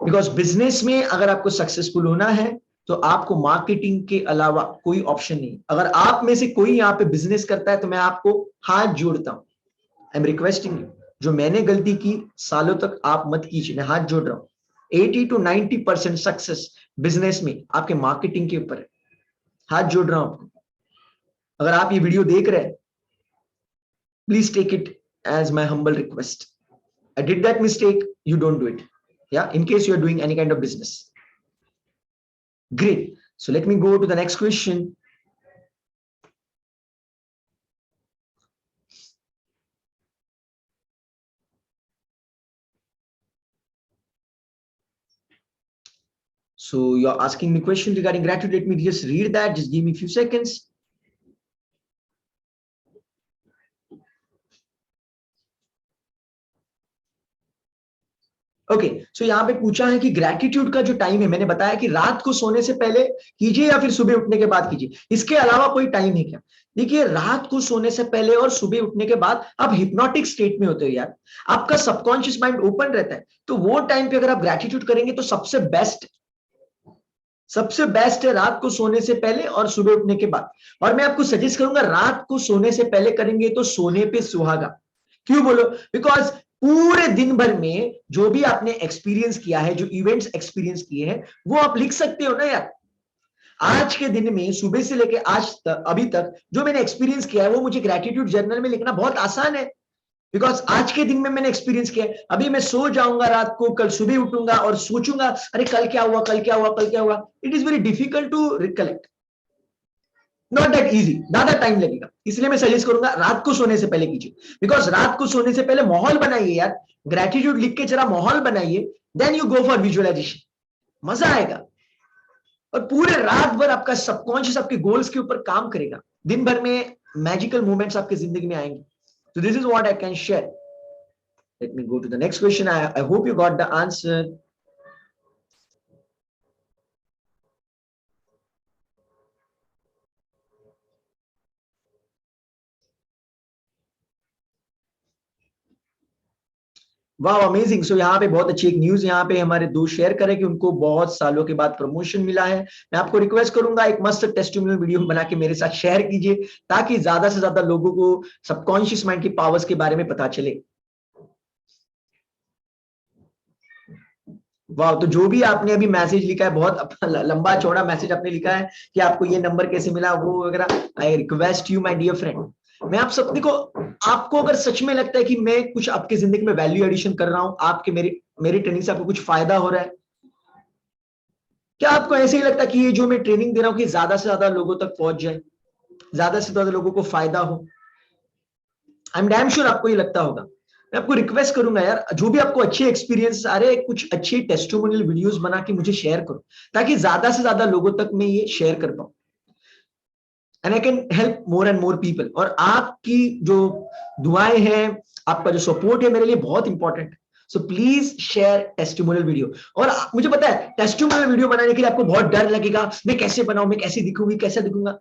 बिकॉज बिजनेस में अगर आपको सक्सेसफुल होना है तो आपको मार्केटिंग के अलावा कोई ऑप्शन नहीं। अगर आप में से कोई यहाँ पे बिजनेस करता है तो मैं आपको हाथ जोड़ता हूं, आई एम रिक्वेस्टिंग यू, जो मैंने गलती की सालों तक आप मत कीजिए, मैं हाथ जोड़ रहा हूं। 80 to 90% सक्सेस बिजनेस में आपके मार्केटिंग के ऊपर है, हाथ जोड़ रहा हूं आपको। अगर आप ये वीडियो देख रहे हैं, please take it as my humble request. I did that mistake, you don't do it, yeah, in case you are doing any kind of business. Great. So let me go to the next question. So you're asking me question regarding gratitude. Let me just read that, just give me a few seconds. Okay, so यहाँ पे पूछा है कि gratitude का जो time है, मैंने बताया कि रात को सोने से पहले कीजिए या फिर सुबह उठने के बाद कीजिए, इसके अलावा कोई टाइम है क्या? देखिए, रात को सोने से पहले और सुबह उठने के बाद आप हिप्नोटिक स्टेट में होते हो यार, आपका सबकॉन्शियस माइंड ओपन रहता है, तो वो टाइम पे अगर आप ग्रैटिट्यूड करेंगे तो सबसे बेस्ट है रात को सोने से पहले और सुबह उठने के बाद। और मैं आपको सजेस्ट करूंगा, रात को सोने से पहले करेंगे तो सोने पे सुहागा। क्यों बोलो? बिकॉज पूरे दिन भर में जो भी आपने एक्सपीरियंस किया है, जो इवेंट्स एक्सपीरियंस किए हैं, वो आप लिख सकते हो ना यार। आज के दिन में सुबह से लेके आज तक, अभी तक जो मैंने एक्सपीरियंस किया है, वो मुझे ग्रैटिट्यूड जर्नल में लिखना बहुत आसान है। बिकॉज आज के दिन में मैंने एक्सपीरियंस किया है। अभी मैं सो जाऊंगा रात को, कल सुबह उठूंगा और सोचूंगा अरे कल क्या हुआ, कल क्या हुआ, कल क्या हुआ, it is very difficult to recollect. Not that easy, ज्यादा टाइम लगेगा, इसलिए मैं सजेस्ट करूंगा रात को सोने से पहले कीजिए, बिकॉज रात को सोने से पहले माहौल बनाइए यार, ग्रेटिट्यूड लिख के जरा माहौल बनाइए, then you go for visualization, मजा आएगा। और पूरे रात भर आपका सबकॉन्शियस आपके गोल्स के ऊपर काम करेगा, दिन भर में मैजिकल मोमेंट्स आपकी जिंदगी में आएंगे। So this is what I can share. Let me go to the next question. I hope you got the answer. वाह अमेजिंग। सो यहाँ पे बहुत अच्छी एक न्यूज यहाँ पे हमारे दोस्त शेयर करें कि उनको बहुत सालों के बाद प्रमोशन मिला है। मैं आपको रिक्वेस्ट करूंगा एक मस्त टेस्टिमोनियल वीडियो बना के मेरे साथ शेयर कीजिए, ताकि ज्यादा से ज्यादा लोगों को सबकॉन्शियस माइंड की पावर्स के बारे में पता चले। वाह, तो जो भी आपने अभी मैसेज लिखा है, बहुत लंबा चौड़ा मैसेज आपने लिखा है कि आपको ये नंबर कैसे मिला वो वगैरह, I request you my dear friend, मैं आप सबको को, आपको अगर सच में लगता है कि मैं कुछ आपकी जिंदगी में वैल्यू एडिशन कर रहा हूं, आपके मेरी मेरी ट्रेनिंग से आपको कुछ फायदा हो रहा है, क्या आपको ऐसे ही लगता है कि ये जो मैं ट्रेनिंग दे रहा हूँ कि ज्यादा से ज्यादा लोगों तक पहुंच जाए, ज्यादा से ज्यादा लोगों को फायदा हो, आई एम डैम श्योर आपको ये लगता होगा। मैं आपको रिक्वेस्ट करूंगा यार, जो भी आपको अच्छे एक्सपीरियंस आ रहे हैं, कुछ अच्छी टेस्टिमोनियल वीडियोस बना के मुझे शेयर करो, ताकि ज्यादा से ज्यादा लोगों तक मैं ये शेयर कर पाऊं, and I can help more and more people. और आपकी जो दुआएं हैं, आपका जो सपोर्ट है मेरे लिए बहुत इंपॉर्टेंट है। So please share testimonial video. और मुझे पता है टेस्टिमोनियल वीडियो बनाने के लिए आपको बहुत डर लगेगा, मैं कैसे बनाऊं, मैं कैसे दिखूंगी, कैसे दिखूंगा।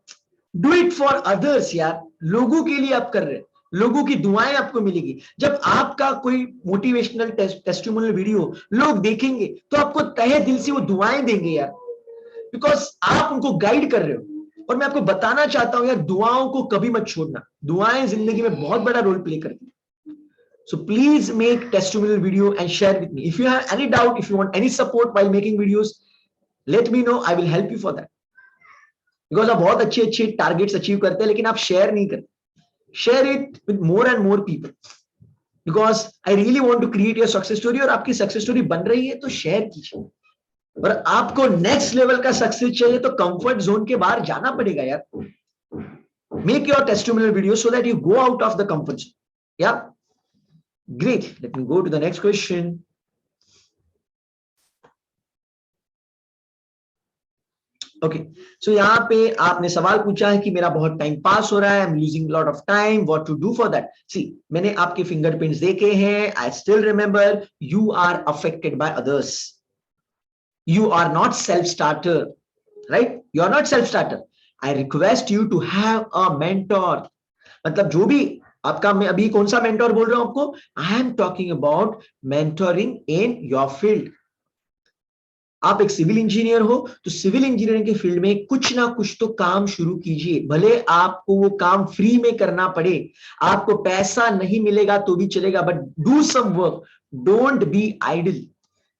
डू इट फॉर अदर्स यार, लोगों के लिए आप कर रहे हैं, लोगों की दुआएं आपको मिलेगी। जब आपका कोई मोटिवेशनल टेस्टिमोनियल वीडियो लोग देखेंगे, तो आपको तहे दिल से वो दुआएं देंगे यार, बिकॉज आप उनको गाइड कर रहे हो। और मैं आपको बताना चाहता हूं यार, दुआओं को कभी मत छोड़ना, दुआएं जिंदगी में बहुत बड़ा रोल प्ले करती है। So please make testimonial video and share with me. If you have any doubt, if you want any support while making videos, let me know. I will help you for that. Because आप बहुत अच्छे अच्छे targets achieve करते हैं, लेकिन आप share नहीं करते। Share it with more and more people, because I really want to create your success story. और आपकी सक्सेस स्टोरी बन रही है तो शेयर कीजिए। और आपको नेक्स्ट लेवल का सक्सेस चाहिए तो कंफर्ट जोन के बाहर जाना पड़ेगा यार। Make your testimonial video so that you go out of the comfort zone. Yeah great, let me go to the next question. Okay, so यहाँ पे आपने सवाल पूछा है कि मेरा बहुत टाइम पास हो रहा है, I am losing lot of time, what to do for that. See, मैंने आपके फिंगरप्रिंट्स देखे हैं, I still remember you are affected by others, you are not self starter, right? You are not self starter. I request you to have a mentor. मतलब जो भी आपका, मैं अभी कौन सा मेंटोर बोल रहा हूं आपको, I am talking about mentoring in your field. आप एक सिविल इंजीनियर हो तो सिविल इंजीनियरिंग के फील्ड में कुछ ना कुछ तो काम शुरू कीजिए, भले आपको वो काम फ्री में करना पड़े, आपको पैसा नहीं मिलेगा तो भी चलेगा, but do some work, don't be idle.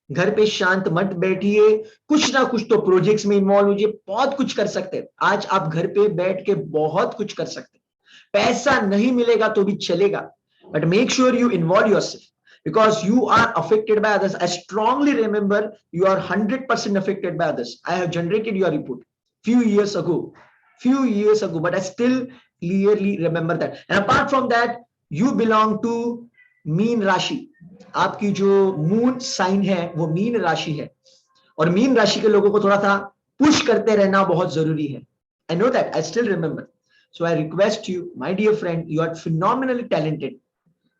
घर पे शांत मत बैठिए, कुछ ना कुछ तो प्रोजेक्ट्स में इन्वॉल्व होइए, बहुत कुछ कर सकते हैं। आज आप घर पे बैठ के बहुत कुछ कर सकते हैं, पैसा नहीं मिलेगा तो भी चलेगा, but make sure you involve yourself, because you are affected by others. I strongly remember you are 100% affected by others. I have generated your report few years ago, but I still clearly remember that. And apart from that, you belong to mean राशि, आपकी जो moon sign है वो mean राशि है, और mean राशि के लोगों को थोड़ा सा पुश करते रहना बहुत जरूरी है। I know that, I still remember. So I request you my dear friend, you are phenomenally talented,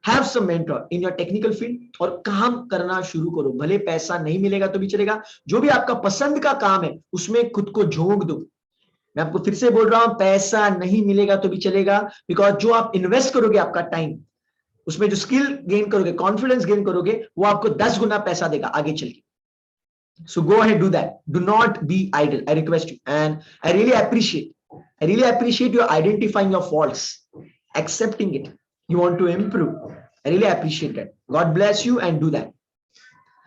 have some mentor in your technical field, और काम करना शुरू करो, भले पैसा नहीं मिलेगा तो भी चलेगा। जो भी आपका पसंद का काम है उसमें खुद को झोंक दो। मैं आपको फिर से बोल रहा हूं, पैसा नहीं मिलेगा तो भी चलेगा, बिकॉज जो आप इन्वेस्ट करोगे आपका टाइम, उसमें जो स्किल गेन करोगे, कॉन्फिडेंस गेन करोगे, वो आपको 10 गुना पैसा देगा आगे चल के। So go ahead, do that. Do not be idle. I request you. And I really appreciate you identifying your faults, accepting it. You want to improve. I really appreciate that. God bless you, and do that.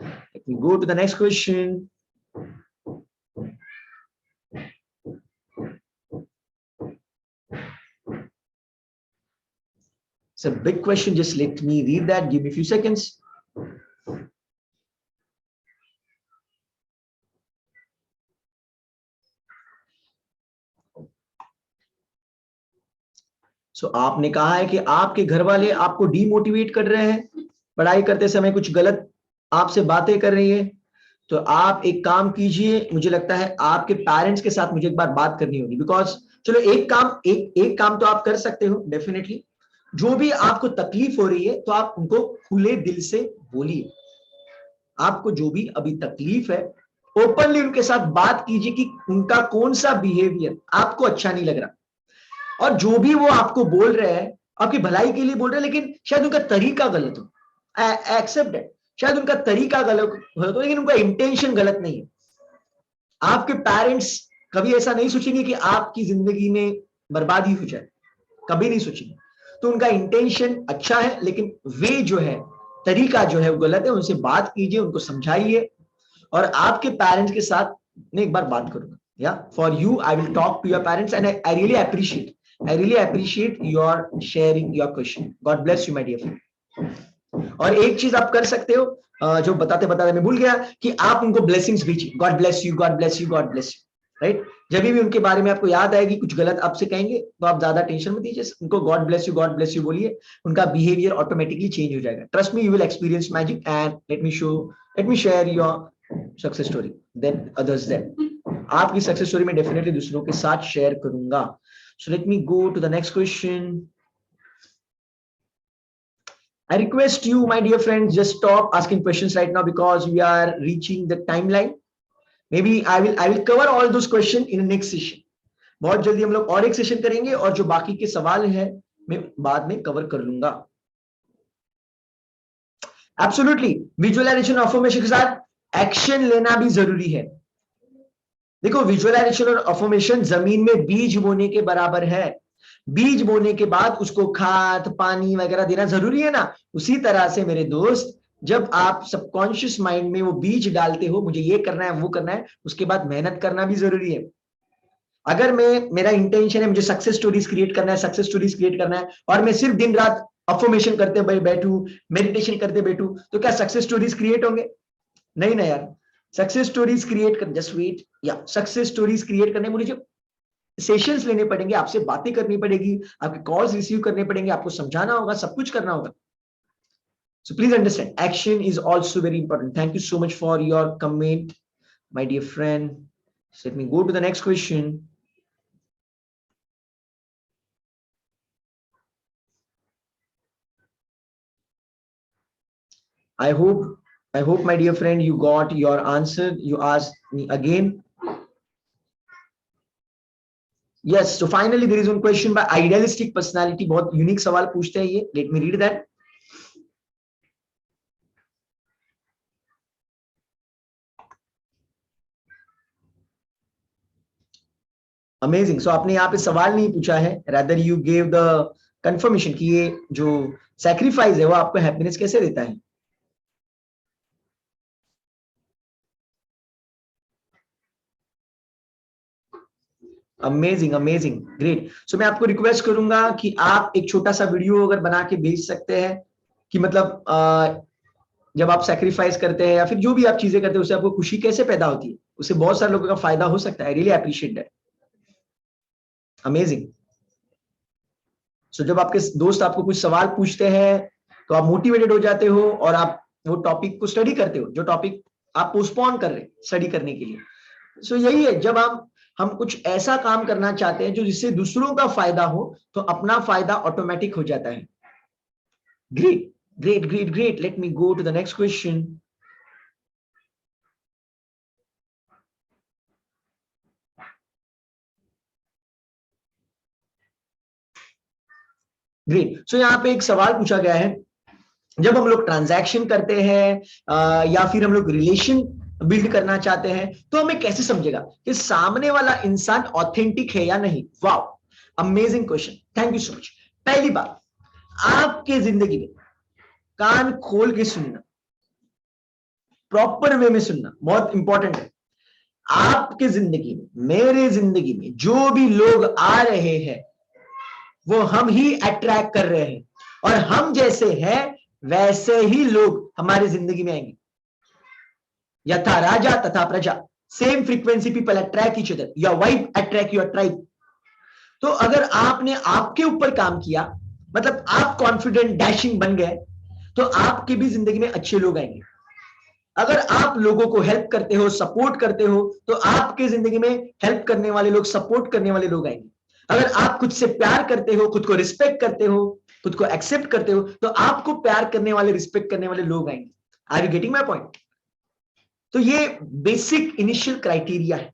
Let me go to the next question. It's a big question. Just let me read that. Give me a few seconds. सो आपने कहा है कि आपके घर वाले आपको demotivate कर रहे हैं, पढ़ाई करते समय कुछ गलत आपसे बातें कर रही है, तो आप एक काम कीजिए, मुझे लगता है आपके पेरेंट्स के साथ मुझे एक बार बात करनी होगी। बिकॉज चलो एक काम तो आप कर सकते हो डेफिनेटली, जो भी आपको तकलीफ हो रही है तो आप उनको खुले दिल से बोलिए। आपको जो भी अभी तकलीफ है ओपनली उनके साथ बात कीजिए कि उनका कौन सा बिहेवियर आपको अच्छा नहीं लग रहा, और जो भी वो आपको बोल रहे हैं आपकी भलाई के लिए बोल रहे हैं, लेकिन शायद उनका तरीका गलत हो, एक्सेप्ट है, शायद उनका तरीका गलत हो लेकिन उनका इंटेंशन गलत नहीं है। आपके पेरेंट्स कभी ऐसा नहीं सोचेंगे कि आपकी जिंदगी में बर्बादी हो जाए, कभी नहीं सोचेंगे। तो उनका इंटेंशन अच्छा है, लेकिन वे जो है तरीका जो है वो गलत है। उनसे बात कीजिए, उनको समझाइए, और आपके पेरेंट्स के साथ मैं एक बार बात करूंगा। या for you I will talk to your parents and I really appreciate your sharing your question. God bless you my dear friend. और एक चीज आप कर सकते हो, जो बताते बताते मैं भूल गया, कि आप उनको ब्लेसिंग्स भेजिए। God bless you, God bless you, God bless you, right. जब भी उनके बारे में आपको याद आएगी कुछ गलत आपसे कहेंगे तो आप ज्यादा टेंशन मत दीजिए, उनको गॉड ब्लेस यू बोलिए, उनका बिहेवियर ऑटोमेटिकली चेंज हो जाएगा। Trust me, you will experience magic and let me share your success story then others then. आपकी सक्सेस स्टोरी में डेफिनेटली दूसरों के साथ शेयर करूंगा। So let me go to the next question. I request you, my dear friends, just stop asking questions right now because we are reaching the timeline. Maybe I will cover all those questions in the next session. बहुत जल्दी हम लोग और एक session करेंगे और जो बाकी के सवाल हैं मैं बाद में कवर कर लूंगा। एब्सोल्युटली, विजुअलाइजेशन और अफर्मेशन के साथ एक्शन लेना भी जरूरी है। देखो, विजुअलाइजेशन और अफर्मेशन जमीन में बीज बोने के बराबर है। बीज बोने के बाद उसको खाद पानी वगैरह देना जरूरी है ना। उसी तरह से मेरे दोस्त, जब आप सबकॉन्शियस माइंड में वो बीज डालते हो, मुझे ये करना है वो करना है, उसके बाद मेहनत करना भी जरूरी है। अगर मेरा इंटेंशन है मुझे सक्सेस स्टोरीज क्रिएट करना है और मैं सिर्फ दिन रात अफर्मेशन करते बैठूं, मेडिटेशन करते बैठूं, तो क्या सक्सेस स्टोरीज क्रिएट होंगे? नहीं ना यार। सक्सेस स्टोरीज क्रिएट कर जस्ट वेट या सक्सेस स्टोरीज क्रिएट करने मुझे सेशंस लेने पड़ेंगे, आपसे बातें करनी पड़ेगी, आपके कॉल्स रिसीव करने पड़ेंगे, आपको समझाना होगा, सब कुछ करना होगा। So please understand, action is also very important. Thank you so much for your comment, my dear friend. So let me go to the next question. I hope, my dear friend, you got your answer. You asked me again. Yes, so finally there is one question by idealistic personality. बहुत unique सवाल पूछते हैं ये. Let me read that. Amazing. So आपने यहाँ पे सवाल नहीं पूछा है, rather you gave the confirmation कि ये जो सैक्रिफाइस है वो आपको हैप्पीनेस कैसे देता है। Amazing, amazing, great. सो मैं आपको रिक्वेस्ट करूंगा कि आप एक छोटा सा वीडियो अगर बना के भेज सकते हैं कि मतलब जब आप सैक्रिफाइस करते हैं या फिर जो भी आप चीजें करते हैं उससे आपको खुशी कैसे पैदा होती है, उससे बहुत सारे लोगों का फायदा हो सकता है। Really appreciate that, amazing. So जब आपके दोस्त आपको कुछ सवाल पूछते हैं तो आप मोटिवेटेड हो जाते हो और आप वो टॉपिक को स्टडी करते हो जो टॉपिक आप पोस्टपोन कर रहे हैं स्टडी करने के लिए। सो यही है, जब हम कुछ ऐसा काम करना चाहते हैं जो जिससे दूसरों का फायदा हो तो अपना फायदा ऑटोमेटिक हो जाता है। Great, great, great, great. Let me go to the next question. Great. So यहाँ पे एक सवाल पूछा गया है, जब हम लोग ट्रांजैक्शन करते हैं या फिर हम लोग रिलेशन बिल्ड करना चाहते हैं तो हमें कैसे समझेगा कि सामने वाला इंसान ऑथेंटिक है या नहीं। Wow, amazing question, thank you so much. पहली बात, आपके जिंदगी में कान खोल के सुनना, प्रॉपर वे में सुनना बहुत इंपॉर्टेंट है। आपके जिंदगी में, मेरे जिंदगी में जो भी लोग आ रहे हैं वो हम ही अट्रैक्ट कर रहे हैं, और हम जैसे हैं वैसे ही लोग हमारी जिंदगी में आएंगे। यथा राजा तथा प्रजा, same frequency people attract each other, your wife attract your tribe. तो अगर आपने आपके ऊपर काम किया, मतलब आप कॉन्फिडेंट डैशिंग बन गए, तो आपकी भी जिंदगी में अच्छे लोग आएंगे। अगर आप लोगों को हेल्प करते हो, सपोर्ट करते हो, तो आपके जिंदगी में हेल्प करने वाले लोग, सपोर्ट करने वाले लोग आएंगे। अगर आप खुद से प्यार करते हो, खुद को रिस्पेक्ट करते हो, खुद को एक्सेप्ट करते हो, तो आपको प्यार करने वाले, रिस्पेक्ट करने वाले लोग आएंगे। Are you getting my point? तो ये बेसिक इनिशियल क्राइटेरिया है,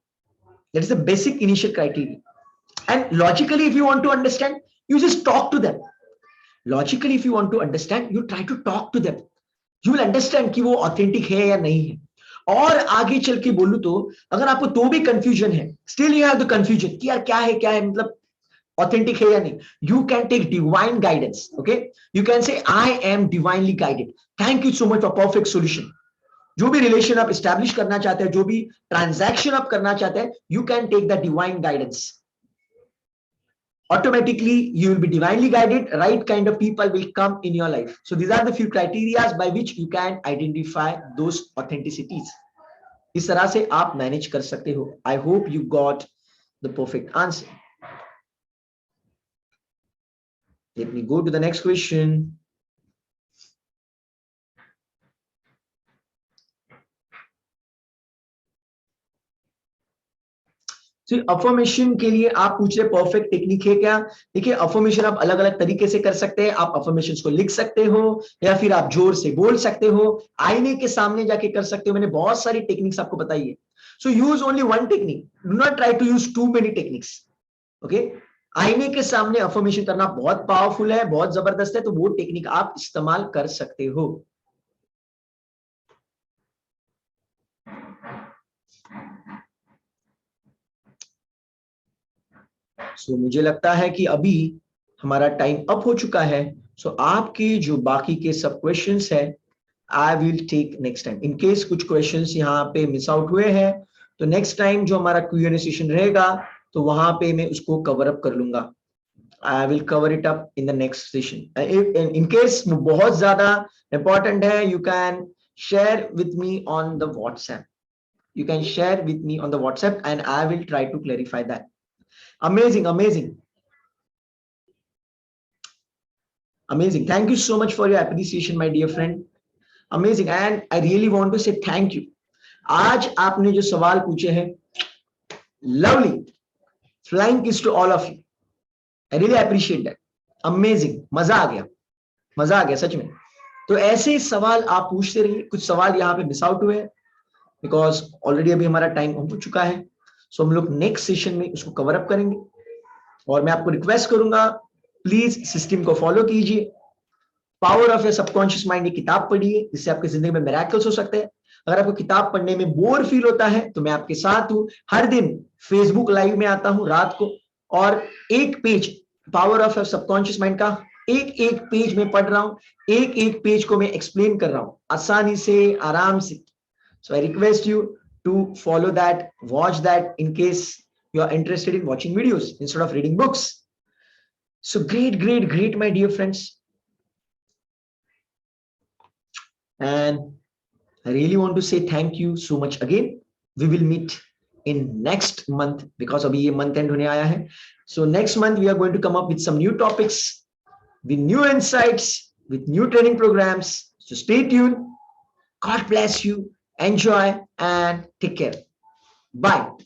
that is the basic initial criteria. And logically if you want to understand, you just talk to them. Logically if you want to understand, you try to talk to them. You will understand कि वो authentic है या नहीं है। और आगे चल के बोलूं तो, अगर आपको तो भी कंफ्यूजन है, still you have the confusion कि यार क्या है मतलब ऑथेंटिक है या नहीं, you can take divine guidance. Okay, you can say I am divinely guided. Thank you so much for perfect solution. जो भी रिलेशन आप स्टैब्लिश करना चाहते हैं, जो भी ट्रांजैक्शन आप करना चाहते हैं, you can take the divine guidance. Automatically you will be divinely guided, right kind of people will come in your life. So these are the few criteria by which you can identify those authenticities. इस तरह से आप manage कर सकते हो। I hope you got the perfect answer. Let me go to the next question. तो affirmation के लिए आप पूछ रहे परफेक्ट टेक्निक है क्या? देखिए, अफर्मेशन आप अलग अलग तरीके से कर सकते हैं। आप अफर्मेशंस को लिख सकते हो, या फिर आप जोर से बोल सकते हो, आईने के सामने जाके कर सकते हो। मैंने बहुत सारी टेक्निक्स आपको बताई है। So use only one technique, do not try to use too many techniques. Okay, आईने के सामने अफर्मेशन करना बहुत पावरफुल है, बहुत जबरदस्त है, तो वो टेक्निक आप इस्तेमाल कर सकते हो। सो मुझे लगता है कि अभी हमारा टाइम अप हो चुका है। सो आपके जो बाकी के सब क्वेश्चंस है, I will take next time. In case कुछ क्वेश्चंस यहाँ पे मिस आउट हुए हैं, तो नेक्स्ट टाइम जो हमारा Q&A सेशन रहेगा, तो वहां पे मैं उसको कवर अप कर लूंगा। I will cover it up in the next session. In case बहुत ज्यादा इंपॉर्टेंट है, you can share with me on the WhatsApp. You can share with me on the WhatsApp and I will try to clarify that. Amazing, amazing. Amazing. Thank you so much for your appreciation, my dear friend. Amazing. And I really want to say thank you. आज आपने जो सवाल पूछे हैं, lovely. Flying kiss to all of you. I really appreciate that. Amazing. मजा आ गया सच में। तो ऐसे सवाल आप पूछते रहिए। कुछ सवाल यहाँ पे मिस आउट हुए हैं, बिकॉज ऑलरेडी अभी हमारा टाइम हो चुका है। सो हम लोग नेक्स्ट सेशन में उसको कवर अप करेंगे। और मैं आपको रिक्वेस्ट करूंगा, प्लीज सिस्टम को फॉलो कीजिए। Power of your subconscious mind, ये किताब पढ़िए, जिससे आपकी जिंदगी में मिरेकल्स हो सकते हैं। अगर आपको किताब पढ़ने में बोर फील होता है, तो मैं आपके साथ हूं। हर दिन फेसबुक लाइव में आता हूं रात को, और एक page power of your subconscious mind का एक एक पेज में पढ़ रहा हूं। एक एक पेज को मैं एक्सप्लेन कर रहा हूं आसानी से, आराम से। So I request you to follow that, watch that in case you are interested in watching videos instead of reading books. So great, my dear friends. And I really want to say thank you so much again. We will meet in next month because abhi ye month end hone aaya hai. So next month we are going to come up with some new topics, with new insights, with new training programs. So stay tuned. God bless you. Enjoy and take care. Bye.